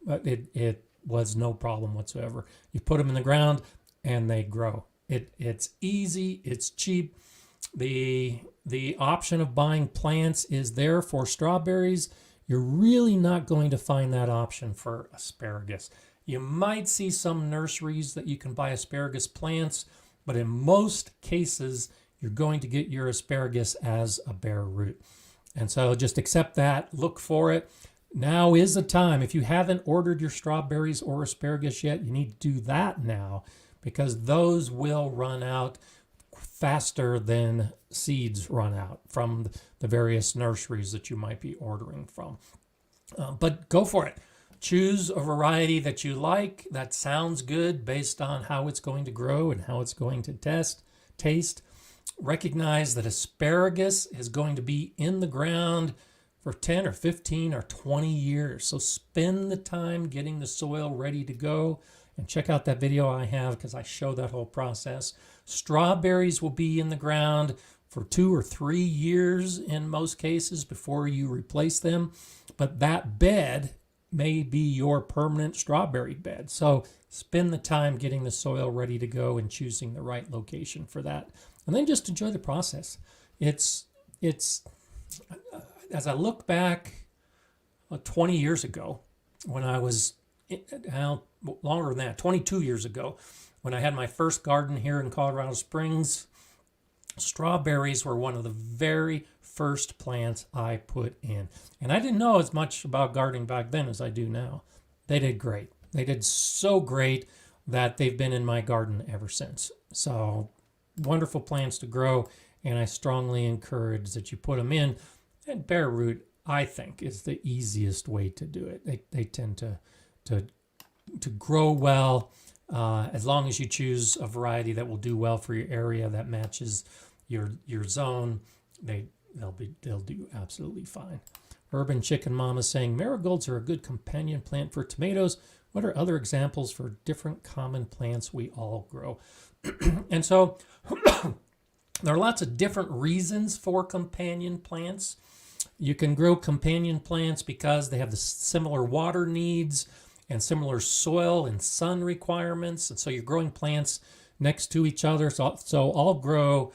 But it was no problem whatsoever. You put them in the ground and they grow. It's easy, it's cheap. The option of buying plants is there for strawberries. You're really not going to find that option for asparagus. You might see some nurseries that you can buy asparagus plants, but in most cases, you're going to get your asparagus as a bare root. And so just accept that, look for it. Now is the time. If you haven't ordered your strawberries or asparagus yet, you need to do that now because those will run out faster than seeds run out from the various nurseries that you might be ordering from. But go for it. Choose a variety that you like, that sounds good based on how it's going to grow and how it's going to taste. Recognize that asparagus is going to be in the ground for 10 or 15 or 20 years. So spend the time getting the soil ready to go. And check out that video I have because I show that whole process. Strawberries will be in the ground for 2 or 3 years in most cases before you replace them. But that bed may be your permanent strawberry bed. So spend the time getting the soil ready to go and choosing the right location for that. And then just enjoy the process. It's as I look back 20 years ago when I was, longer than that, 22 years ago, when I had my first garden here in Colorado Springs, strawberries were one of the very first plants I put in. And I didn't know as much about gardening back then as I do now. They did great. They did so great that they've been in my garden ever since. So wonderful plants to grow, and I strongly encourage that you put them in. And bare root, I think, is the easiest way to do it. They tend to grow well as long as you choose a variety that will do well for your area that matches your zone. They'll do absolutely fine. Urban Chicken Mama saying marigolds are a good companion plant for tomatoes. What are other examples for different common plants we all grow? And so there are lots of different reasons for companion plants. You can grow companion plants because they have the similar water needs and similar soil and sun requirements. And so you're growing plants next to each other. So I'll grow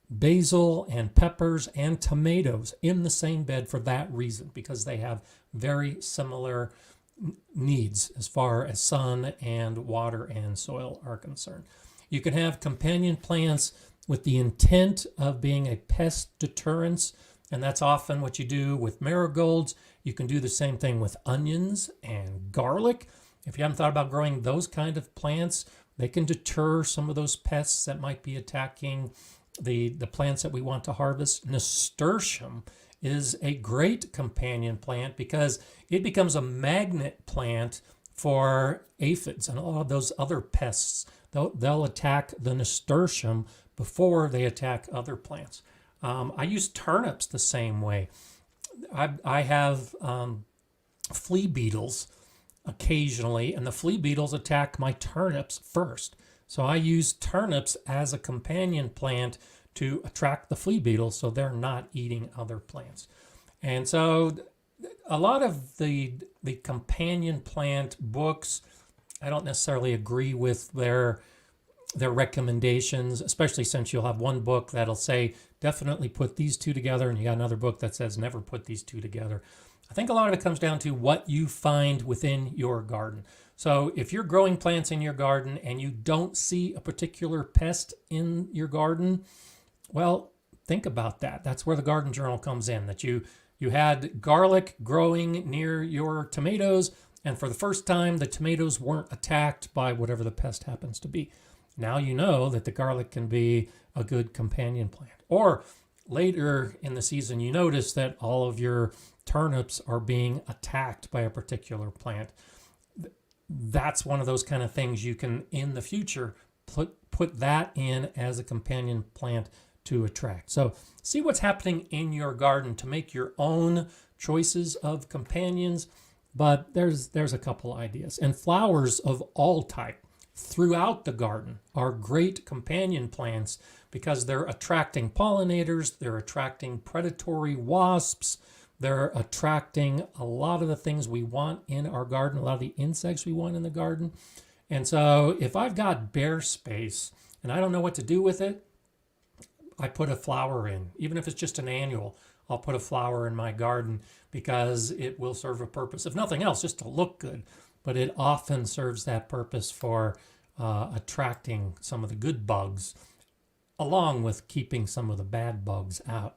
basil and peppers and tomatoes in the same bed for that reason, because they have very similar needs as far as sun and water and soil are concerned. You can have companion plants with the intent of being a pest deterrence, and that's often what you do with marigolds. You can do the same thing with onions and garlic. If you haven't thought about growing those kind of plants, they can deter some of those pests that might be attacking the plants that we want to harvest. Nasturtium is a great companion plant because it becomes a magnet plant for aphids and all of those other pests. They'll attack the nasturtium before they attack other plants. I use turnips the same way. I have flea beetles occasionally, and the flea beetles attack my turnips first. So I use turnips as a companion plant to attract the flea beetles so they're not eating other plants. And so a lot of the companion plant books, I don't necessarily agree with their recommendations, especially since you'll have one book that'll say definitely put these two together, and you got another book that says never put these two together. I think a lot of it comes down to what you find within your garden. So if you're growing plants in your garden and you don't see a particular pest in your garden, well, think about that. That's where the garden journal comes in, that you had garlic growing near your tomatoes, and for the first time, the tomatoes weren't attacked by whatever the pest happens to be. Now you know that the garlic can be a good companion plant. Or later in the season, you notice that all of your turnips are being attacked by a particular plant. That's one of those kind of things you can, in the future, put that in as a companion plant to attract. So see what's happening in your garden to make your own choices of companions. But there's a couple ideas. And flowers of all type throughout the garden are great companion plants because they're attracting pollinators, they're attracting predatory wasps, they're attracting a lot of the things we want in our garden, a lot of the insects we want in the garden. And so if I've got bare space and I don't know what to do with it, I put a flower in. Even if it's just an annual, I'll put a flower in my garden because it will serve a purpose. If nothing else, just to look good. But it often serves that purpose for attracting some of the good bugs, along with keeping some of the bad bugs out.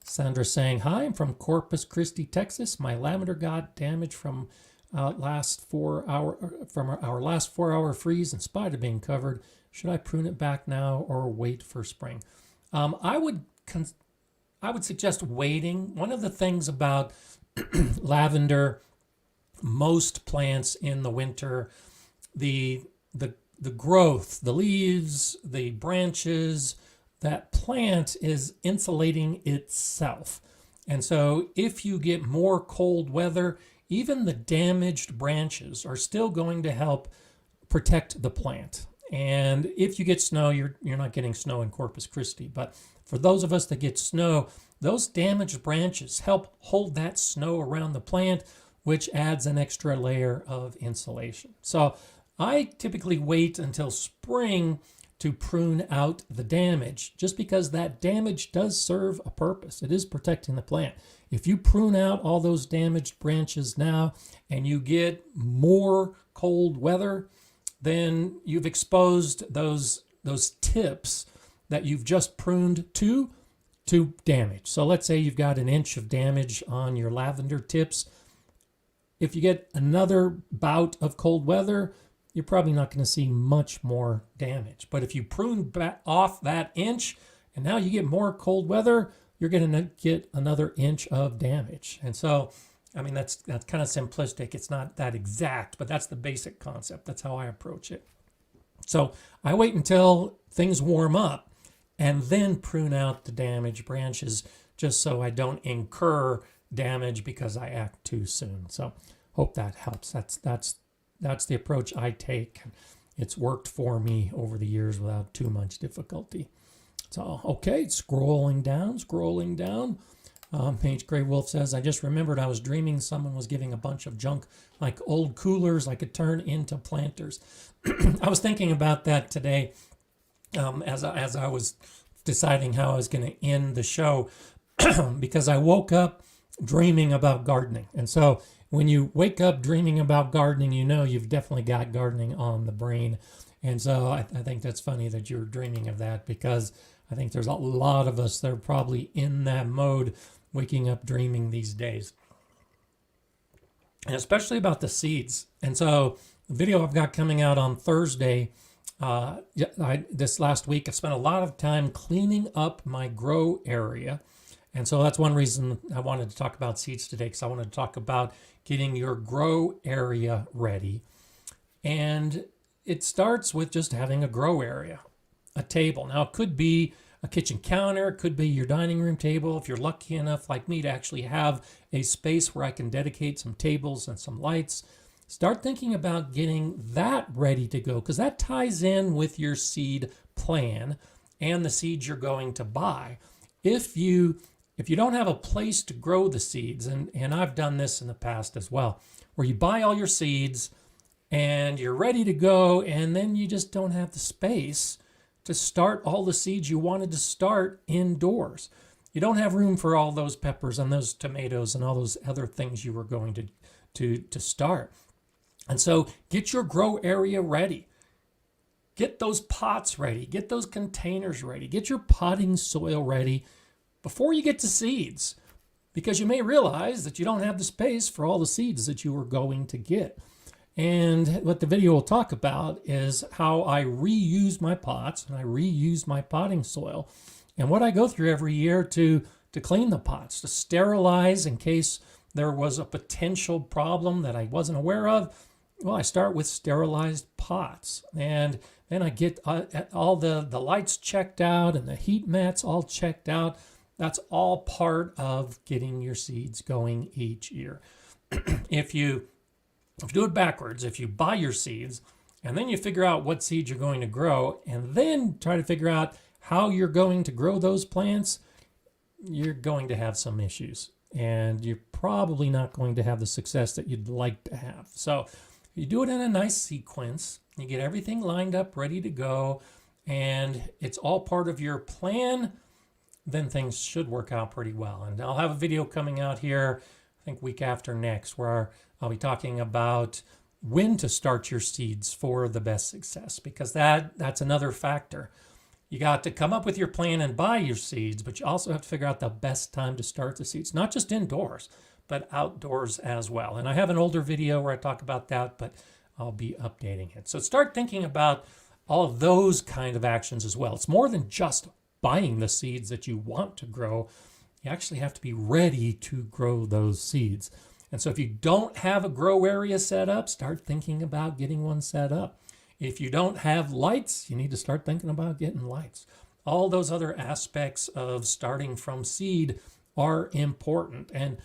Sandra saying, hi, I'm from Corpus Christi, Texas. My lavender got damaged from our last 4-hour freeze in spite of being covered. Should I prune it back now or wait for spring? I would suggest waiting. One of the things about lavender, most plants in the winter, the growth, the leaves, the branches, that plant is insulating itself. And so if you get more cold weather, even the damaged branches are still going to help protect the plant. And if you get snow, you're not getting snow in Corpus Christi. But for those of us that get snow, those damaged branches help hold that snow around the plant, which adds an extra layer of insulation. So I typically wait until spring to prune out the damage, just because that damage does serve a purpose. It is protecting the plant. If you prune out all those damaged branches now and you get more cold weather, then you've exposed those tips that you've just pruned to damage. So let's say you've got an inch of damage on your lavender tips. If you get another bout of cold weather, you're probably not going to see much more damage. But if you prune back off that inch and now you get more cold weather, you're going to get another inch of damage. And so, I mean, that's kind of simplistic. It's not that exact, but that's the basic concept. That's how I approach it. So I wait until things warm up and then prune out the damaged branches, just so I don't incur damage because I act too soon. So hope that helps. That's the approach I take. It's worked for me over the years without too much difficulty. So, okay, scrolling down. Paige Gray Wolf says, I just remembered I was dreaming someone was giving a bunch of junk, like old coolers I could turn into planters. I was thinking about that today as I was deciding how I was going to end the show, because I woke up dreaming about gardening. And so when you wake up dreaming about gardening, you know you've definitely got gardening on the brain. And so I think that's funny that you're dreaming of that, because I think there's a lot of us that are probably in that mode, waking up dreaming these days. And especially about the seeds. And so the video I've got coming out on Thursday, this last week, I spent a lot of time cleaning up my grow area. And so that's one reason I wanted to talk about seeds today, because I wanted to talk about getting your grow area ready. And it starts with just having a grow area, a table. Now, it could be a kitchen counter, it could be your dining room table. If you're lucky enough, like me, to actually have a space where I can dedicate some tables and some lights, start thinking about getting that ready to go, because that ties in with your seed plan and the seeds you're going to buy. If you don't have a place to grow the seeds, and I've done this in the past as well, where you buy all your seeds and you're ready to go, and then you just don't have the space to start all the seeds you wanted to start indoors. You don't have room for all those peppers and those tomatoes and all those other things you were going to start. And so get your grow area ready. Get those pots ready. Get those containers ready. Get your potting soil ready before you get to seeds, because you may realize that you don't have the space for all the seeds that you were going to get. And what the video will talk about is how I reuse my pots and I reuse my potting soil, and what I go through every year to clean the pots, to sterilize in case there was a potential problem that I wasn't aware of. Well, I start with sterilized pots, and then I get all the lights checked out and the heat mats all checked out. That's all part of getting your seeds going each year. If you do it backwards, if you buy your seeds and then you figure out what seeds you're going to grow and then try to figure out how you're going to grow those plants, you're going to have some issues, and you're probably not going to have the success that you'd like to have. So you do it in a nice sequence, you get everything lined up, ready to go, and it's all part of your plan, then things should work out pretty well. And I'll have a video coming out here, I think week after next, where I'll be talking about when to start your seeds for the best success, because that's another factor. You got to come up with your plan and buy your seeds, but you also have to figure out the best time to start the seeds, not just indoors, but outdoors as well. And I have an older video where I talk about that, but I'll be updating it. So start thinking about all of those kind of actions as well. It's more than just buying the seeds that you want to grow. You actually have to be ready to grow those seeds. And so if you don't have a grow area set up, start thinking about getting one set up. If you don't have lights, you need to start thinking about getting lights. All those other aspects of starting from seed are important. And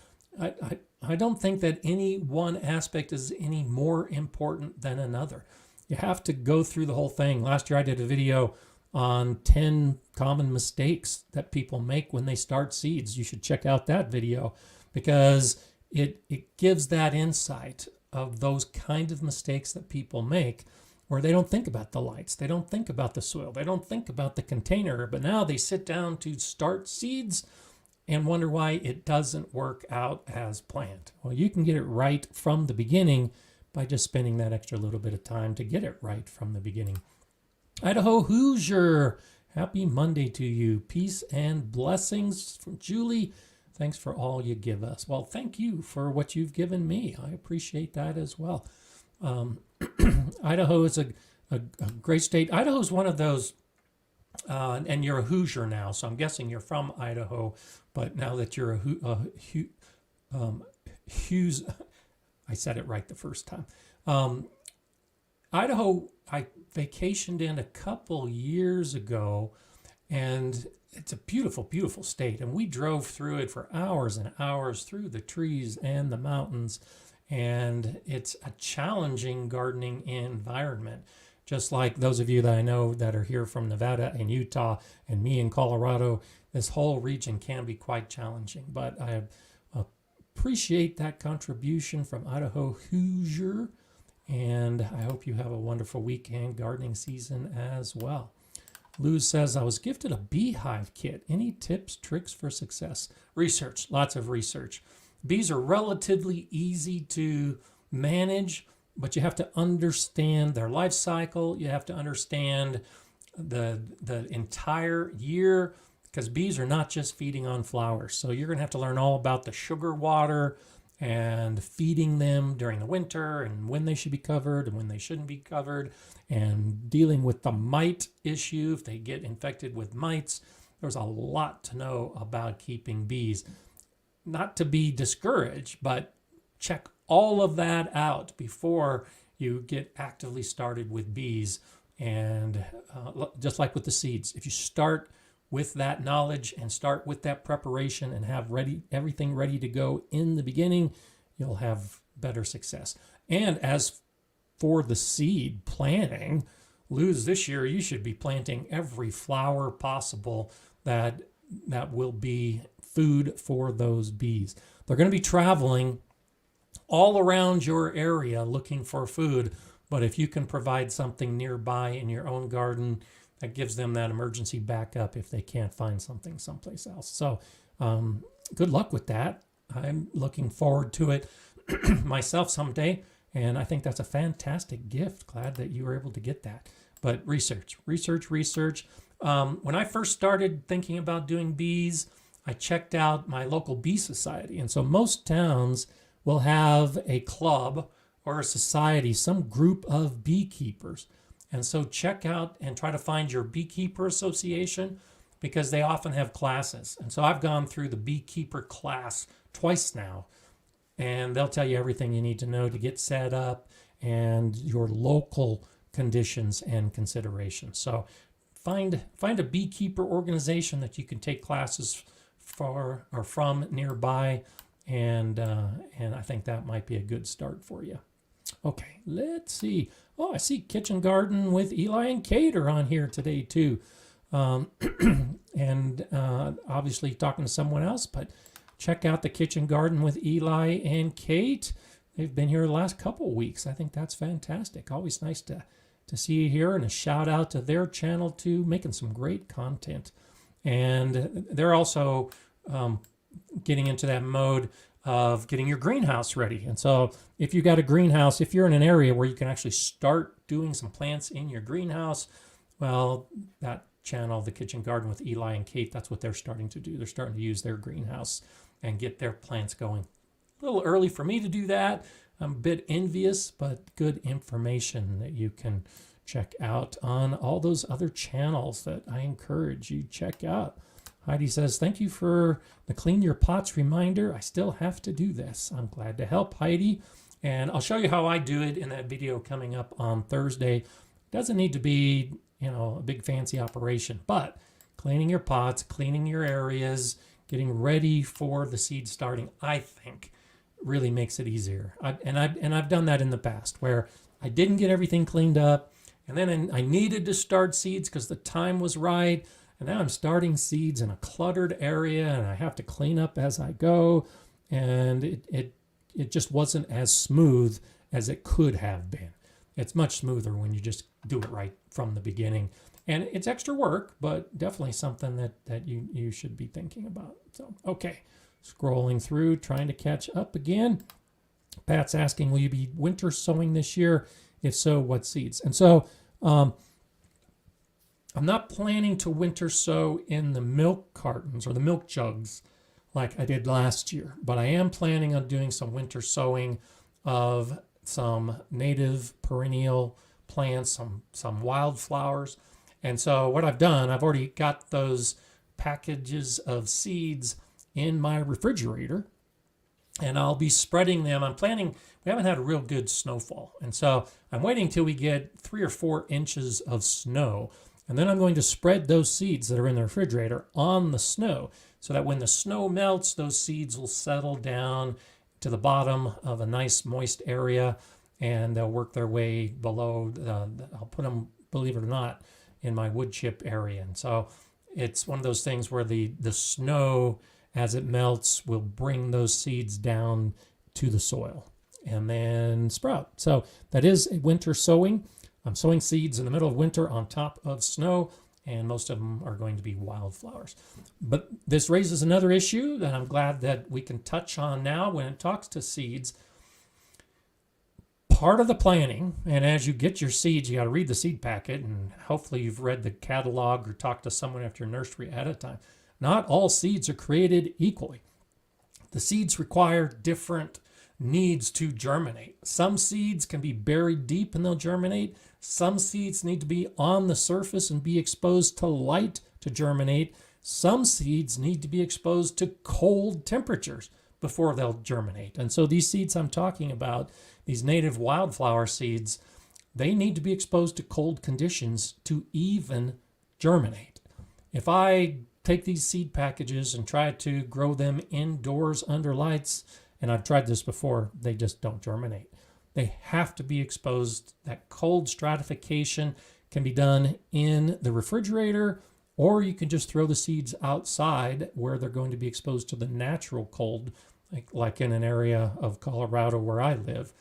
I don't think that any one aspect is any more important than another. You have to go through the whole thing. Last year I did a video on 10 common mistakes that people make when they start seeds. You should check out that video, because it gives that insight of those kind of mistakes that people make, where they don't think about the lights, they don't think about the soil, they don't think about the container, but now they sit down to start seeds and wonder why it doesn't work out as planned. Well, you can get it right from the beginning by just spending that extra little bit of time to get it right from the beginning. Idaho Hoosier, happy Monday to you. Peace and blessings from Julie. Thanks for all you give us. Well, thank you for what you've given me. I appreciate that as well. Idaho is a great state. Idaho is one of those, and you're a Hoosier now, so I'm guessing you're from Idaho, but now that you're Hughes, I said it right the first time. Idaho, I vacationed in a couple years ago, and it's a beautiful, beautiful state. And we drove through it for hours and hours through the trees and the mountains. And it's a challenging gardening environment. Just like those of you that I know that are here from Nevada and Utah and me in Colorado, this whole region can be quite challenging. But I appreciate that contribution from Idaho Hoosier. And I hope you have a wonderful weekend gardening season as well. Luz says, I was gifted a beehive kit. Any tips, tricks for success? Research, lots of research. Bees are relatively easy to manage, but you have to understand their life cycle. You have to understand the entire year, because bees are not just feeding on flowers. So you're going to have to learn all about the sugar water and feeding them during the winter, and when they should be covered and when they shouldn't be covered, and dealing with the mite issue if they get infected with mites. there's a lot to know about keeping bees. Not to be discouraged, but check all of that out before you get actively started with bees. And just like with the seeds, if you start with that knowledge and start with that preparation and have everything ready to go in the beginning, you'll have better success. And as for the seed planting, Luz, this year you should be planting every flower possible that will be food for those bees. They're going to be traveling all around your area looking for food, but if you can provide something nearby in your own garden, that gives them that emergency backup if they can't find something someplace else. So good luck with that. I'm looking forward to it myself someday, and I think that's a fantastic gift. Glad that you were able to get that. But research. When I first started thinking about doing bees, I checked out my local bee society. And so most towns will have a club or a society, some group of beekeepers. And so check out and try to find your beekeeper association, because they often have classes. And so I've gone through the beekeeper class twice now, and they'll tell you everything you need to know to get set up and your local conditions and considerations. So find a beekeeper organization that you can take classes for or from nearby, and I think that might be a good start for you. Okay, let's see. Oh, I see Kitchen Garden with Eli and Kate are on here today too. And obviously talking to someone else, but check out the Kitchen Garden with Eli and Kate. They've been here the last couple weeks. I think that's fantastic. Always nice to see you here, and a shout out to their channel too, making some great content. And they're also getting into that mode of getting your greenhouse ready. And so if you got a greenhouse, if you're in an area where you can actually start doing some plants in your greenhouse, well, that channel, the Kitchen Garden with Eli and Kate, that's what they're starting to do. They're starting to use their greenhouse and get their plants going. A little early for me to do that. I'm a bit envious, but good information that you can check out on all those other channels that I encourage you check out. Heidi says, thank you for the clean your pots reminder. I still have to do this. I'm glad to help, Heidi. And I'll show you how I do it in that video coming up on Thursday. Doesn't need to be, a big fancy operation, but cleaning your pots, cleaning your areas, getting ready for the seed starting, I think really makes it easier. I've done that in the past where I didn't get everything cleaned up, and then I needed to start seeds because the time was right. And now I'm starting seeds in a cluttered area, and I have to clean up as I go. And it just wasn't as smooth as it could have been. It's much smoother when you just do it right from the beginning. And it's extra work, but definitely something that you should be thinking about. So, okay, scrolling through, trying to catch up again. Pat's asking, will you be winter sowing this year? If so, what seeds? And so, I'm not planning to winter sow in the milk cartons or the milk jugs like I did last year, but I am planning on doing some winter sowing of some native perennial plants, some wildflowers. And so what I've done, I've already got those packages of seeds in my refrigerator, and I'll be spreading them. We haven't had a real good snowfall, and so I'm waiting till we get 3 or 4 inches of snow. And then I'm going to spread those seeds that are in the refrigerator on the snow so that when the snow melts, those seeds will settle down to the bottom of a nice moist area, and they'll work their way below. I'll put them, believe it or not, in my wood chip area. And so it's one of those things where the snow, as it melts, will bring those seeds down to the soil and then sprout. So that is a winter sowing. I'm sowing seeds in the middle of winter on top of snow, and most of them are going to be wildflowers. But this raises another issue that I'm glad that we can touch on now when it talks to seeds. Part of the planning, and as you get your seeds, you got to read the seed packet, and hopefully you've read the catalog or talked to someone at your nursery ahead of time. Not all seeds are created equally. The seeds require different needs to germinate. Some seeds can be buried deep and they'll germinate. Some seeds need to be on the surface and be exposed to light to germinate. Some seeds need to be exposed to cold temperatures before they'll germinate. And so these seeds I'm talking about, these native wildflower seeds, they need to be exposed to cold conditions to even germinate. If I take these seed packages and try to grow them indoors under lights, and I've tried this before, they just don't germinate. They have to be exposed. That cold stratification can be done in the refrigerator, or you can just throw the seeds outside where they're going to be exposed to the natural cold, like in an area of Colorado where I live.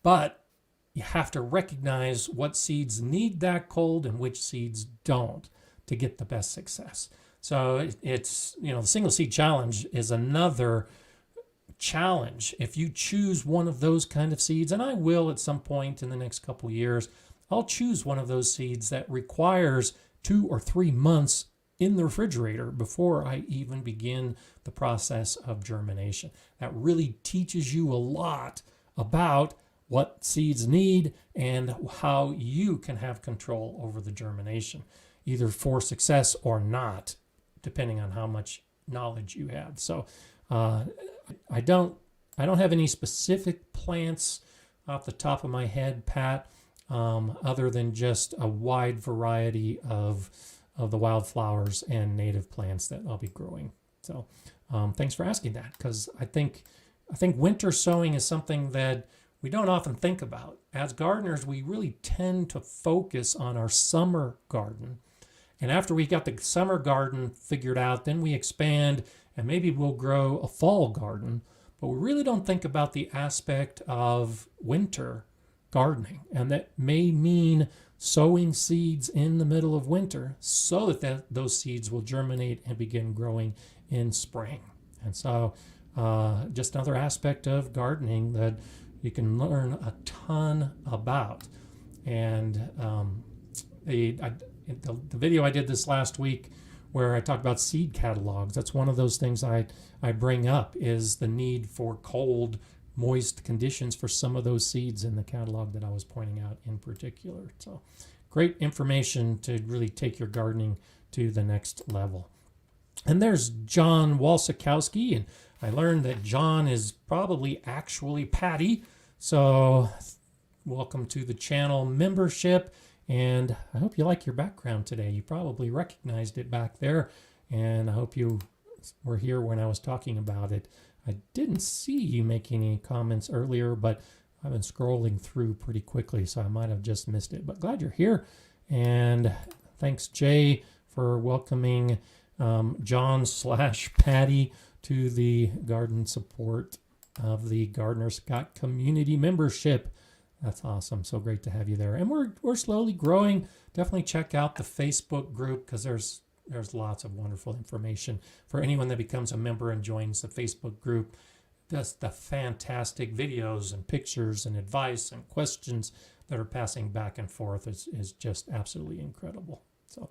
But you have to recognize what seeds need that cold and which seeds don't to get the best success. So it's, the single seed challenge is another challenge. If you choose one of those kind of seeds, and I will at some point in the next couple of years, I'll choose one of those seeds that requires 2 or 3 months in the refrigerator before I even begin the process of germination. That really teaches you a lot about what seeds need and how you can have control over the germination, either for success or not, depending on how much knowledge you have. So I don't have any specific plants off the top of my head, Pat, other than just a wide variety of the wildflowers and native plants that I'll be growing. So thanks for asking that, because I think winter sowing is something that we don't often think about. As gardeners, we really tend to focus on our summer garden. And after we got the summer garden figured out, then we expand and maybe we'll grow a fall garden. But we really don't think about the aspect of winter gardening. And that may mean sowing seeds in the middle of winter so that those seeds will germinate and begin growing in spring. And so just another aspect of gardening that you can learn a ton about. And the video I did this last week where I talked about seed catalogs, that's one of those things I bring up, is the need for cold, moist conditions for some of those seeds in the catalog that I was pointing out in particular. So great information to really take your gardening to the next level. And there's John Walsikowski, and I learned that John is probably actually Patty. So welcome to the channel membership, and I hope you like your background today. You probably recognized it back there, and I hope you were here when I was talking about it. I didn't see you make any comments earlier, but I've been scrolling through pretty quickly, so I might have just missed it. But glad you're here, and thanks, Jay, for welcoming John/Patty to the garden support of the Gardener Scott community membership. That's awesome. So great to have you there. And we're slowly growing. Definitely check out the Facebook group, because there's lots of wonderful information for anyone that becomes a member and joins the Facebook group. Just the fantastic videos and pictures and advice and questions that are passing back and forth is just absolutely incredible. So,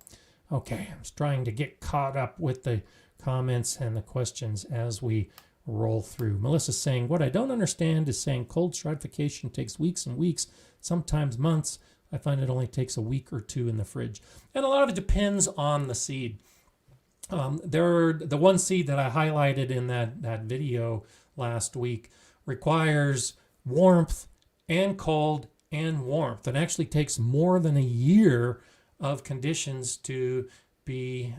okay, I was trying to get caught up with the comments and the questions as we roll through. Melissa's saying, what I don't understand is saying cold stratification takes weeks and weeks, sometimes months. I find it only takes a week or 2 in the fridge. And a lot of it depends on the seed. The one seed that I highlighted in that video last week requires warmth and cold and warmth. It actually takes more than a year of conditions to be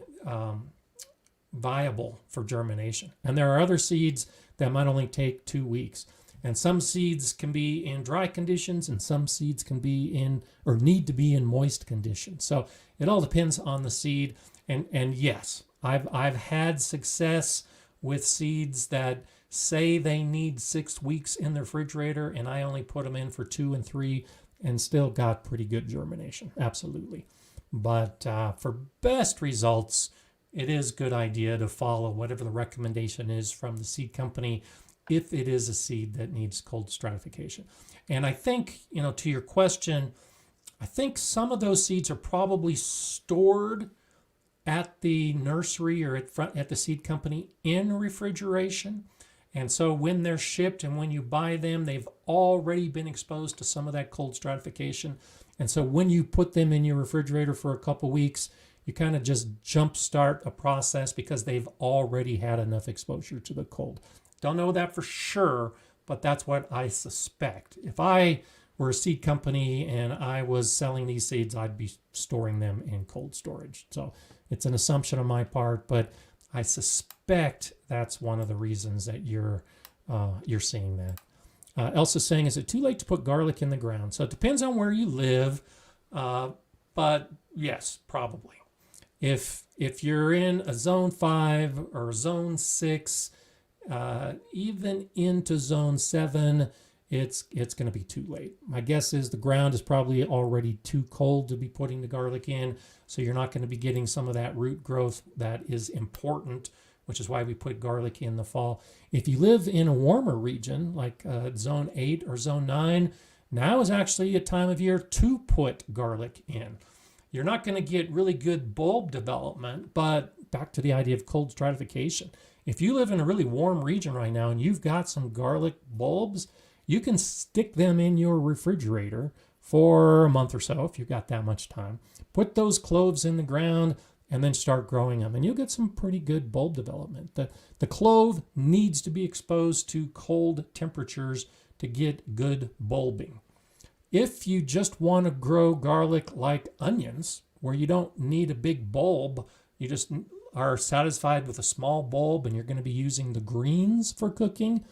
viable for germination. And there are other seeds that might only take 2 weeks. And some seeds can be in dry conditions, and some seeds can be in, or need to be in, moist conditions. So it all depends on the seed. And yes, I've had success with seeds that say they need 6 weeks in the refrigerator, and I only put them in for 2 and 3 and still got pretty good germination. Absolutely. But for best results, it is a good idea to follow whatever the recommendation is from the seed company if it is a seed that needs cold stratification. And I think, to your question, I think some of those seeds are probably stored at the nursery or at the seed company in refrigeration. And so when they're shipped and when you buy them, they've already been exposed to some of that cold stratification. And so when you put them in your refrigerator for a couple weeks, you kind of just jumpstart a process because they've already had enough exposure to the cold. Don't know that for sure, but that's what I suspect. If I were a seed company and I was selling these seeds, I'd be storing them in cold storage. So it's an assumption on my part, but I suspect that's one of the reasons that you're seeing that. Elsa's saying, is it too late to put garlic in the ground? So it depends on where you live, but yes, probably. If you're in a zone 5 or zone 6, even into zone 7, it's going to be too late. My guess is the ground is probably already too cold to be putting the garlic in, so you're not going to be getting some of that root growth that is important, which is why we put garlic in the fall. If you live in a warmer region like zone 8 or zone 9, now is actually a time of year to put garlic in. You're not going to get really good bulb development, but back to the idea of cold stratification. If you live in a really warm region right now and you've got some garlic bulbs, you can stick them in your refrigerator for a month or so if you've got that much time. Put those cloves in the ground and then start growing them, and you'll get some pretty good bulb development. The clove needs to be exposed to cold temperatures to get good bulbing. If you just want to grow garlic like onions, where you don't need a big bulb, you just are satisfied with a small bulb and you're going to be using the greens for cooking,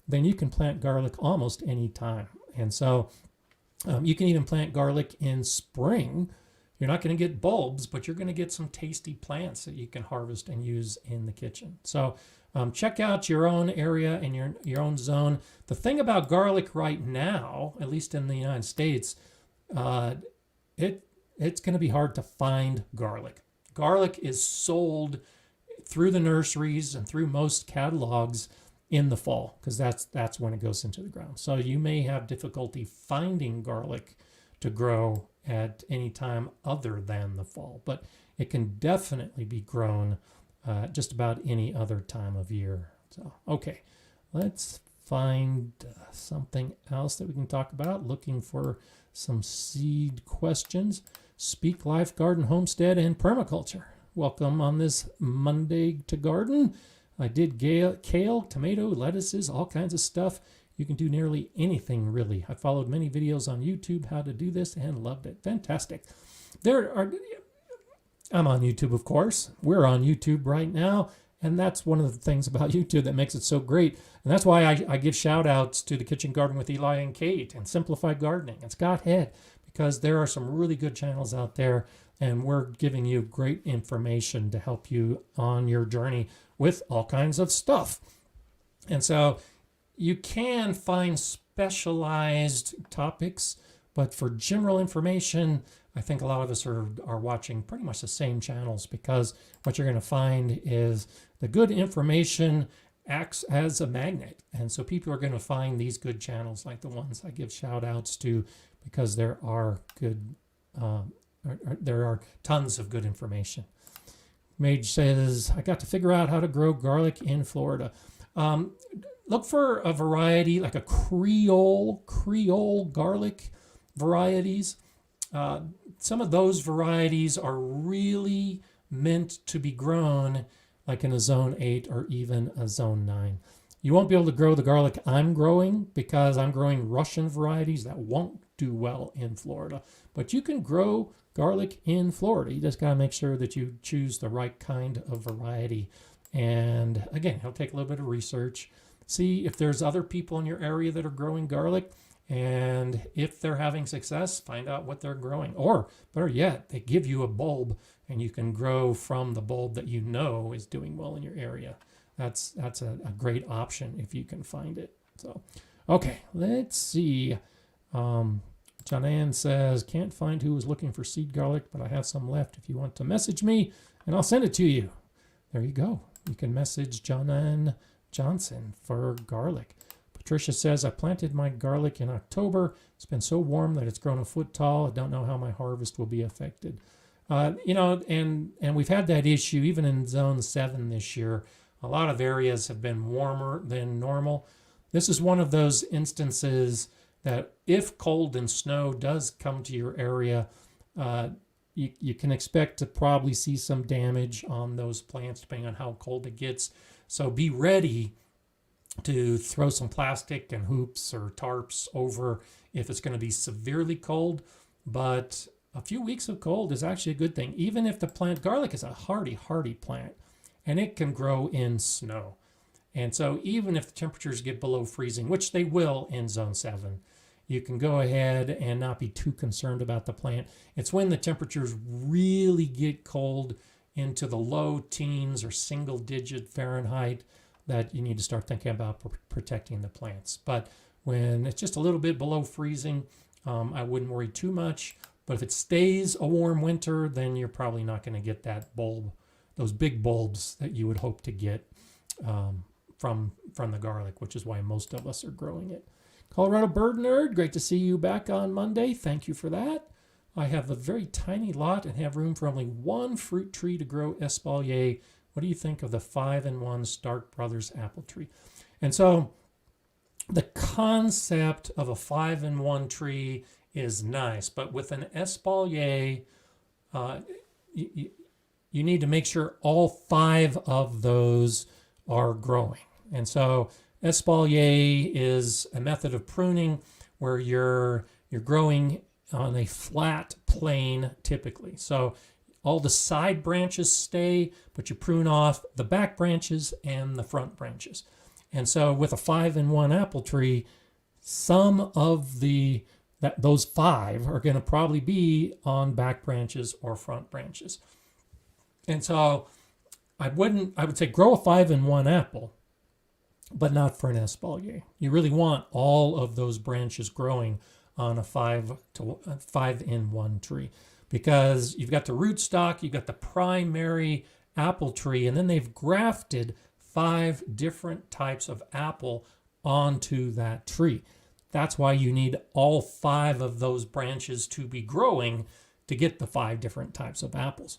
then you can plant garlic almost any time. And so you can even plant garlic in spring. You're not going to get bulbs, but you're going to get some tasty plants that you can harvest and use in the kitchen. So check out your own area and your own zone. The thing about garlic right now, at least in the United States, it's going to be hard to find garlic. Garlic is sold through the nurseries and through most catalogs in the fall, because that's when it goes into the ground. So you may have difficulty finding garlic to grow at any time other than the fall, but it can definitely be grown just about any other time of year. So, okay, let's find something else that we can talk about. Looking for some seed questions. Speak Life Garden, Homestead, and Permaculture. Welcome on this Monday to garden. I did kale, tomato, lettuces, all kinds of stuff. You can do nearly anything, really. I followed many videos on YouTube how to do this and loved it. Fantastic. I'm on YouTube, of course. We're on YouTube right now, and that's one of the things about YouTube that makes it so great. And that's why I give shout outs to the Kitchen Garden with Eli and Kate and Simplified Gardening and Scott Head, because there are some really good channels out there, and we're giving you great information to help you on your journey with all kinds of stuff. And so you can find specialized topics, but for general information, I think a lot of us are watching pretty much the same channels, because what you're going to find is the good information acts as a magnet. And so people are going to find these good channels like the ones I give shout outs to, because there are good, there are tons of good information. Mage says, I got to figure out how to grow garlic in Florida. Look for a variety like a Creole garlic varieties. Some of those varieties are really meant to be grown like in a zone 8 or even a zone 9. You won't be able to grow the garlic I'm growing, because I'm growing Russian varieties that won't do well in Florida. But you can grow garlic in Florida. You just got to make sure that you choose the right kind of variety. And again, it'll take a little bit of research. See if there's other people in your area that are growing garlic, and if they're having success, find out what they're growing. Or better yet, they give you a bulb and you can grow from the bulb that you know is doing well in your area. That's a great option if you can find it. So, okay, let's see. John Ann says, can't find who was looking for seed garlic, but I have some left if you want to message me, and I'll send it to you. There you go. You can message John Ann Johnson for garlic. Patricia says, I planted my garlic in October. It's been so warm that it's grown a foot tall. I don't know how my harvest will be affected. And we've had that issue even in zone 7 this year. A lot of areas have been warmer than normal. This is one of those instances that if cold and snow does come to your area, you can expect to probably see some damage on those plants depending on how cold it gets. So be ready to throw some plastic and hoops or tarps over if it's going to be severely cold. But a few weeks of cold is actually a good thing. Even if the plant, garlic is a hardy plant, and it can grow in snow. And so even if the temperatures get below freezing, which they will in zone 7, you can go ahead and not be too concerned about the plant. It's when the temperatures really get cold into the low teens or single digit Fahrenheit that you need to start thinking about protecting the plants. But when it's just a little bit below freezing, I wouldn't worry too much. But if it stays a warm winter, then you're probably not going to get that bulb, those big bulbs that you would hope to get from the garlic, which is why most of us are growing it. Colorado Bird Nerd, great to see you back on Monday. Thank you for that. I have a very tiny lot and have room for only one fruit tree to grow espalier. What do you think of the 5-in-1 Stark Brothers apple tree? And so the concept of a 5-in-1 tree is nice, but with an espalier, you need to make sure all 5 of those are growing. And so espalier is a method of pruning where you're growing on a flat plane typically. So all the side branches stay, but you prune off the back branches and the front branches. And so with a 5-in-1 apple tree, some of those 5 are going to probably be on back branches or front branches. And so I would say grow a 5-in-1 apple, but not for an espalier. You really want all of those branches growing on a 5-in-1 tree, because you've got the rootstock, you've got the primary apple tree, and then they've grafted 5 different types of apple onto that tree. That's why you need all 5 of those branches to be growing to get the 5 different types of apples.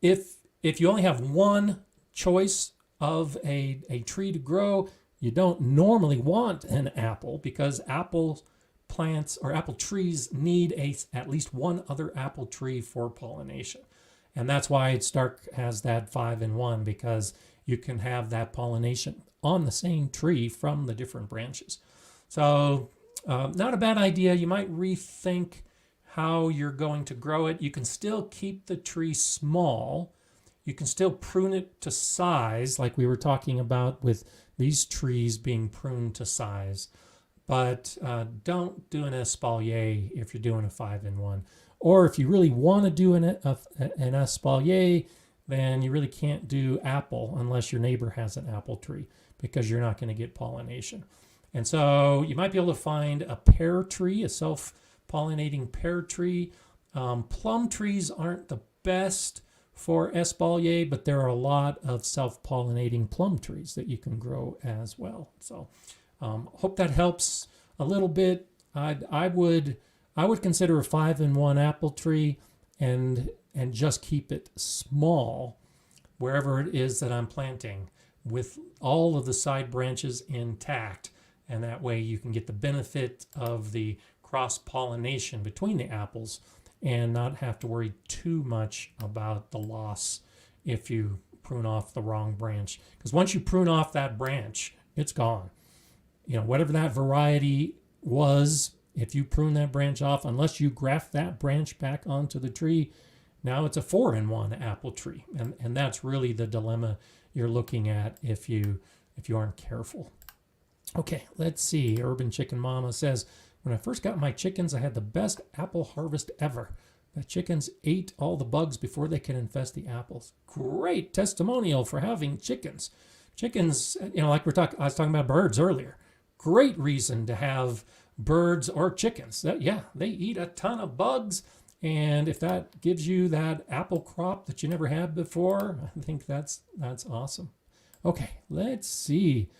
If you only have one choice of a tree to grow, you don't normally want an apple, because apple plants or apple trees need at least one other apple tree for pollination. And that's why Stark has that 5-in-1, because you can have that pollination on the same tree from the different branches. So not a bad idea. You might rethink how you're going to grow it. You can still keep the tree small. You can still prune it to size, like we were talking about with these trees being pruned to size. But don't do an espalier if you're doing a 5-in-1. Or if you really want to do an espalier, then you really can't do apple unless your neighbor has an apple tree, because you're not going to get pollination. And so you might be able to find a pear tree, a self-pollinating pear tree. Plum trees aren't the best for espalier, but there are a lot of self-pollinating plum trees that you can grow as well. So hope that helps a little bit. I would consider a 5-in-1 apple tree and just keep it small wherever it is that I'm planting, with all of the side branches intact. And that way you can get the benefit of the cross-pollination between the apples and not have to worry too much about the loss if you prune off the wrong branch. Because once you prune off that branch, it's gone. Whatever that variety was, if you prune that branch off, unless you graft that branch back onto the tree, now it's a 4-in-1 apple tree. And that's really the dilemma you're looking at if you aren't careful. Okay, let's see. Urban Chicken Mama says, when I first got my chickens, I had the best apple harvest ever. The chickens ate all the bugs before they could infest the apples. Great testimonial for having chickens. Chickens, like I was talking about birds earlier. Great reason to have birds or chickens. They eat a ton of bugs. And if that gives you that apple crop that you never had before, I think that's awesome. Okay, let's see.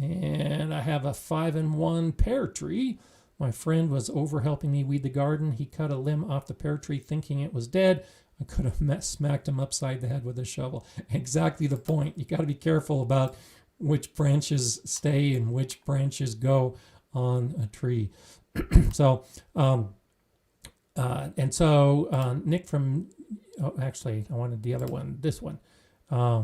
And I have a 5-in-1 pear tree. My friend was over helping me weed the garden. He cut a limb off the pear tree thinking it was dead. I could have smacked him upside the head with a shovel. Exactly the point. You got to be careful about which branches stay and which branches go on a tree. So And so Nick from, oh, actually, I wanted the other one, this one,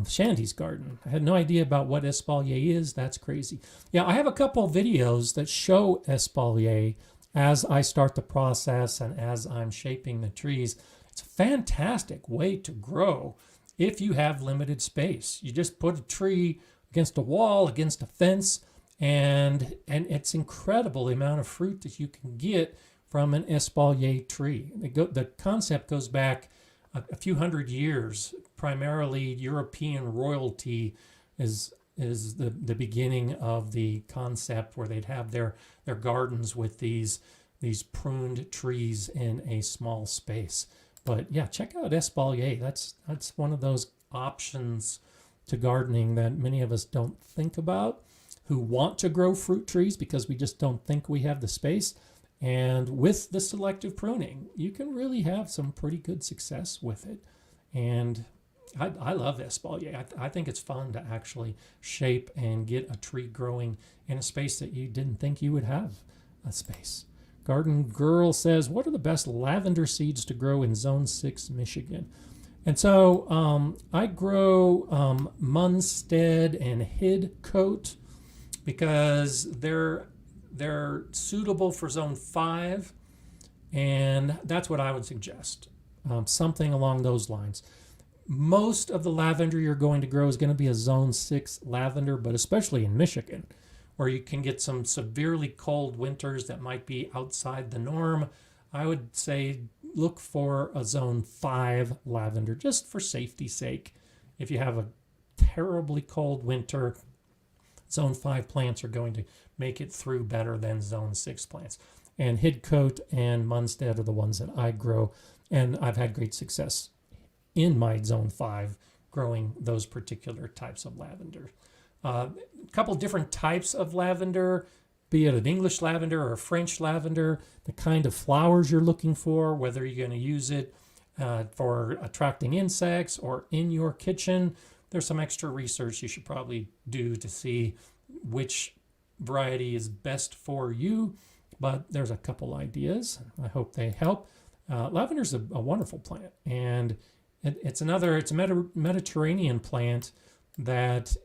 Shandy's Garden. I had no idea about what espalier is. That's crazy. Yeah, I have a couple of videos that show espalier as I start the process and as I'm shaping the trees. It's a fantastic way to grow if you have limited space. You just put a tree against a wall, against a fence, and it's incredible the amount of fruit that you can get from an espalier tree. The concept goes back a few hundred years. Primarily European royalty is the beginning of the concept where they'd have their gardens with these pruned trees in a small space. But yeah, check out espalier. That's one of those options to gardening that many of us don't think about, who want to grow fruit trees because we just don't think we have the space. And with the selective pruning, you can really have some pretty good success with it. And I love espalier. I think it's fun to actually shape and get a tree growing in a space that you didn't think you would have a space. Garden Girl says, what are the best lavender seeds to grow in Zone 6, Michigan? And so I grow Munstead and Hidcote because they're suitable for Zone 5, and that's what I would suggest. Something along those lines. Most of the lavender you're going to grow is going to be a Zone 6 lavender, but especially in Michigan, where you can get some severely cold winters that might be outside the norm, I would say look for a Zone 5 lavender, just for safety's sake. If you have a terribly cold winter, Zone 5 plants are going to make it through better than Zone 6 plants. And Hidcote and Munstead are the ones that I grow, and I've had great success in my Zone 5 growing those particular types of lavender. A couple different types of lavender, be it an English lavender or a French lavender, the kind of flowers you're looking for, whether you're going to use it for attracting insects or in your kitchen. There's some extra research you should probably do to see which variety is best for you, but there's a couple ideas. I hope they help. Lavender is a wonderful plant, and it's a Mediterranean plant that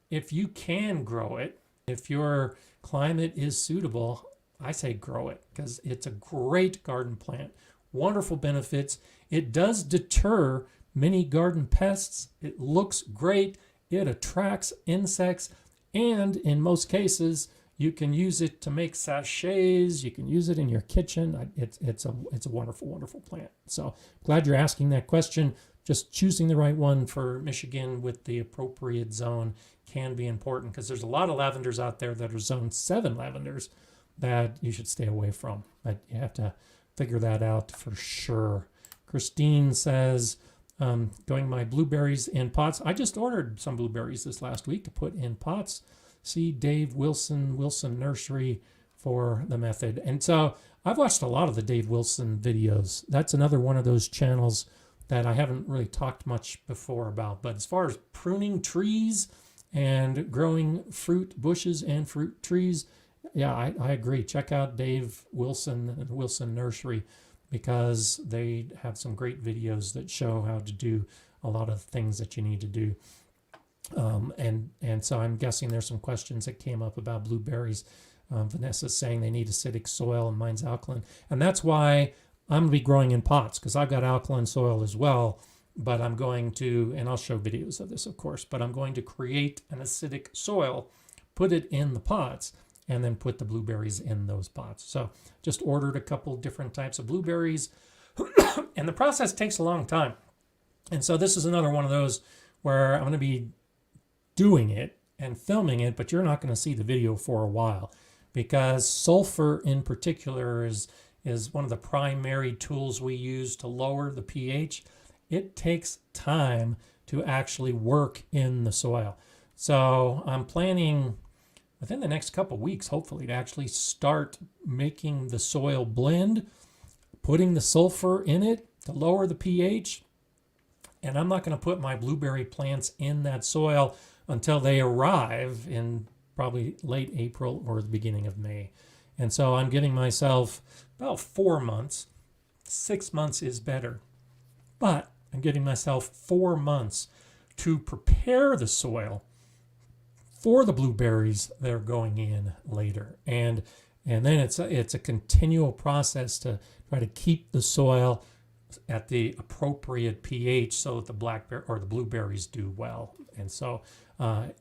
if you can grow it, if your climate is suitable, I say grow it because it's a great garden plant. Wonderful benefits. It does deter many garden pests. It looks great. It attracts insects, and in most cases, you can use it to make sachets. You can use it in your kitchen. It's a wonderful, wonderful plant. So glad you're asking that question. Just choosing the right one for Michigan with the appropriate zone can be important because there's a lot of lavenders out there that are Zone 7 lavenders that you should stay away from. But you have to figure that out for sure. Christine says, going my blueberries in pots. I just ordered some blueberries this last week to put in pots. See Dave Wilson Nursery for the method. And so I've watched a lot of the Dave Wilson videos. That's another one of those channels that I haven't really talked much before about. But as far as pruning trees and growing fruit bushes and fruit trees, yeah, I agree. Check out Dave Wilson and Wilson Nursery because they have some great videos that show how to do a lot of things that you need to do. And so I'm guessing there's some questions that came up about blueberries. Vanessa's saying they need acidic soil and mine's alkaline. And that's why I'm going to be growing in pots because I've got alkaline soil as well. But I'm going to, and I'll show videos of this, of course, but I'm going to create an acidic soil, put it in the pots, and then put the blueberries in those pots. So just ordered a couple different types of blueberries. And the process takes a long time. And so this is another one of those where I'm going to be doing it and filming it, but you're not going to see the video for a while because sulfur in particular is one of the primary tools we use to lower the pH. It takes time to actually work in the soil. So I'm planning within the next couple weeks, hopefully, to actually start making the soil blend, putting the sulfur in it to lower the pH. And I'm not going to put my blueberry plants in that soil until they arrive in probably late April or the beginning of May. And so I'm giving myself about 4 months 6 months is better. But I'm giving myself 4 months to prepare the soil for the blueberries that are going in later. And then it's a continual process to try to keep the soil at the appropriate pH so that the blackberry or the blueberries do well. And so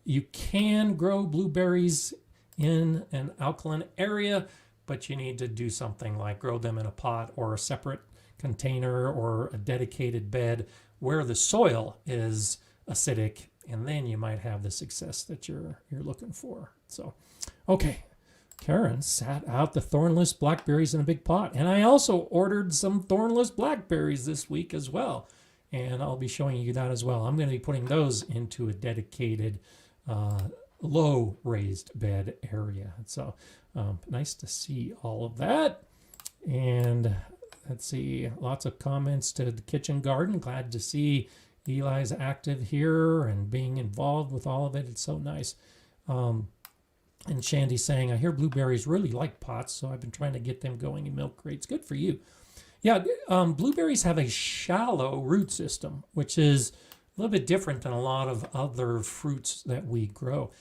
you can grow blueberries in an alkaline area, but you need to do something like grow them in a pot or a separate container or a dedicated bed where the soil is acidic, and then you might have the success that you're looking for. So, okay. Karen sat out the thornless blackberries in a big pot. And I also ordered some thornless blackberries this week as well. And I'll be showing you that as well. I'm going to be putting those into a dedicated low raised bed area. So nice to see all of that. And let's see, lots of comments to the kitchen garden. Glad to see Eli's active here and being involved with all of it. It's so nice. And Shandy's saying, I hear blueberries really like pots, so I've been trying to get them going in milk crates. Good for you. Yeah, blueberries have a shallow root system, which is a little bit different than a lot of other fruits that we grow.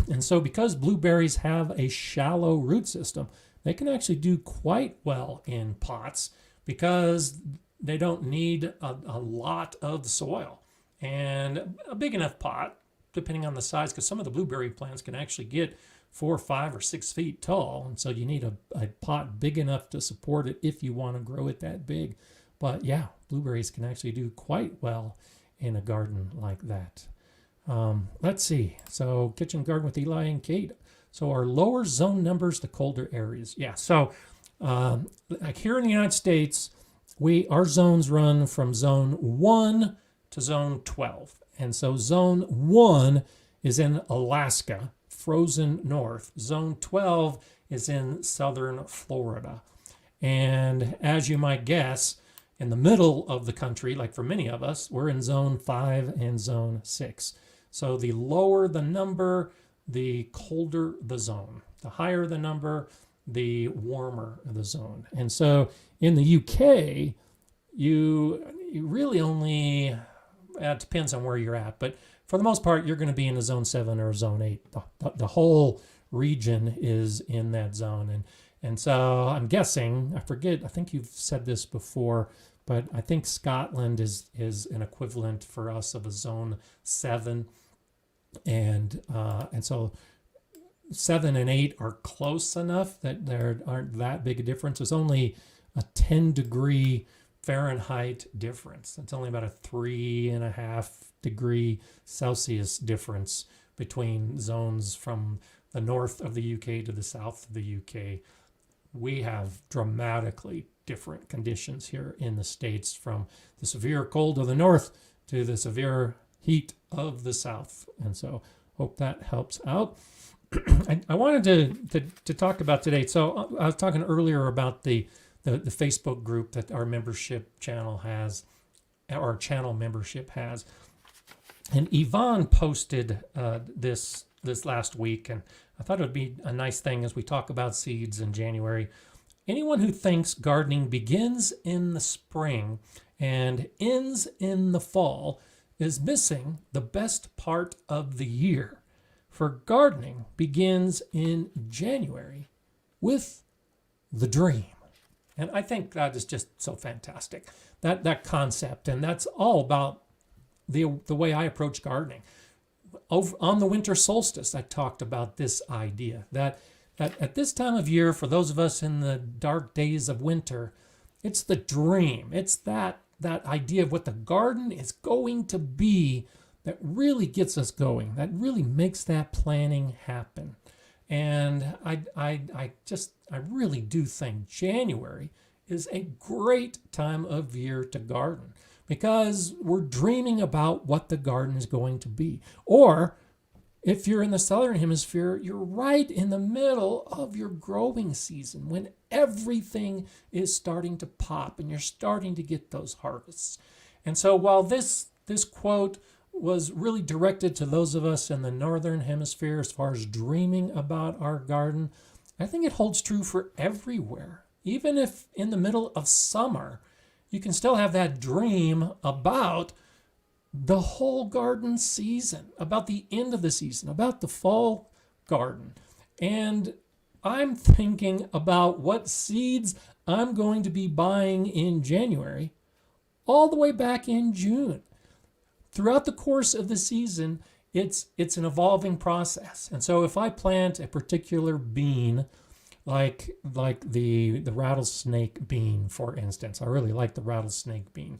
And so because blueberries have a shallow root system, they can actually do quite well in pots because they don't need a lot of soil. And a big enough pot, depending on the size, because some of the blueberry plants can actually get 4, 5, or 6 feet tall. And so you need a pot big enough to support it if you want to grow it that big. But yeah, blueberries can actually do quite well in a garden like that. Let's see. So kitchen garden with Eli and Kate. So our lower zone numbers, the colder areas. Yeah, so like here in the United States, our zones run from zone 1 to zone 12. And so zone 1 is in Alaska, frozen north. Zone 12 is in southern Florida. And as you might guess, in the middle of the country, like for many of us, we're in zone 5 and zone 6. So the lower the number, the colder the zone. The higher the number, the warmer the zone. And so in the UK, you really only... It depends on where you're at, but for the most part, you're going to be in a zone 7 or zone 8. The whole region is in that zone. And so I'm guessing, I forget, I think you've said this before, but I think Scotland is an equivalent for us of a zone 7. And so 7 and 8 are close enough that there aren't that big a difference. It's only a 10-degree Fahrenheit difference. It's only about a 3.5 degree Celsius difference between zones from the north of the UK to the south of the UK. We have dramatically different conditions here in the States, from the severe cold of the north to the severe heat of the south. And so hope that helps out. I wanted to talk about today. So I was talking earlier about the Facebook group that our membership channel has, our channel membership has. And Yvonne posted this last week, and I thought it would be a nice thing as we talk about seeds in January. Anyone who thinks gardening begins in the spring and ends in the fall is missing the best part of the year. For gardening begins in January with the dream. And I think that is just so fantastic, that concept. And that's all about the way I approach gardening. On the winter solstice, I talked about this idea that at this time of year, for those of us in the dark days of winter, it's the dream. It's that idea of what the garden is going to be that really gets us going, that really makes that planning happen. And I really do think January is a great time of year to garden, because we're dreaming about what the garden is going to be. Or if you're in the southern hemisphere, you're right in the middle of your growing season when everything is starting to pop and you're starting to get those harvests. And so while this quote was really directed to those of us in the northern hemisphere as far as dreaming about our garden, I think it holds true for everywhere. even if in the middle of summer, you can still have that dream about the whole garden season, about the end of the season, about the fall garden. And I'm thinking about what seeds I'm going to be buying in January all the way back in June. Throughout the course of the season, it's an evolving process. And so if I plant a particular bean, like the rattlesnake bean, for instance, I really like the rattlesnake bean.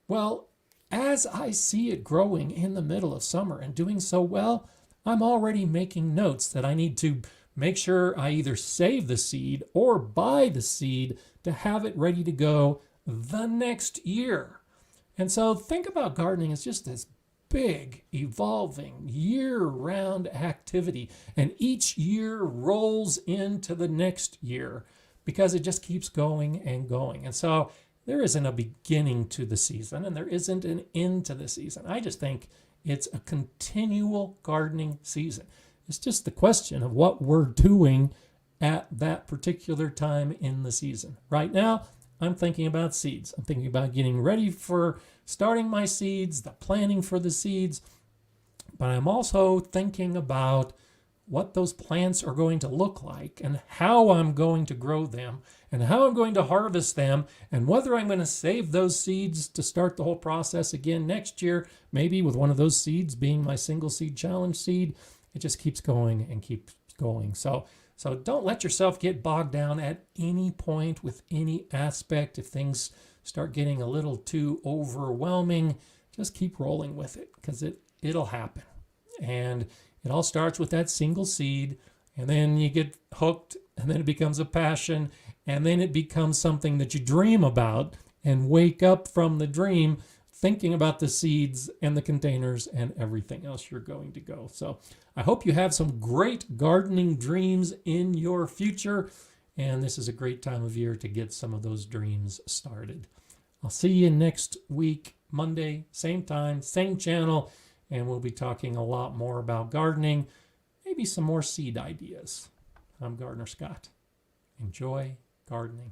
Well, as I see it growing in the middle of summer and doing so well, I'm already making notes that I need to make sure I either save the seed or buy the seed to have it ready to go the next year. And so think about gardening as just this big, evolving, year-round activity. And each year rolls into the next year because it just keeps going and going. And so there isn't a beginning to the season and there isn't an end to the season. I just think it's a continual gardening season. It's just the question of what we're doing at that particular time in the season. Right now, I'm thinking about seeds. I'm thinking about getting ready for starting my seeds, the planning for the seeds, but I'm also thinking about what those plants are going to look like and how I'm going to grow them and how I'm going to harvest them and whether I'm going to save those seeds to start the whole process again next year, maybe with one of those seeds being my single seed challenge seed. It just keeps going and keeps going. So don't let yourself get bogged down at any point with any aspect. If things start getting a little too overwhelming, just keep rolling with it because it'll happen. And it all starts with that single seed, and then you get hooked, and then it becomes a passion, and then it becomes something that you dream about and wake up from the dream thinking about the seeds and the containers and everything else you're going to go. So I hope you have some great gardening dreams in your future, and this is a great time of year to get some of those dreams started. I'll see you next week, Monday, same time, same channel, and we'll be talking a lot more about gardening, maybe some more seed ideas. I'm Gardener Scott. Enjoy gardening.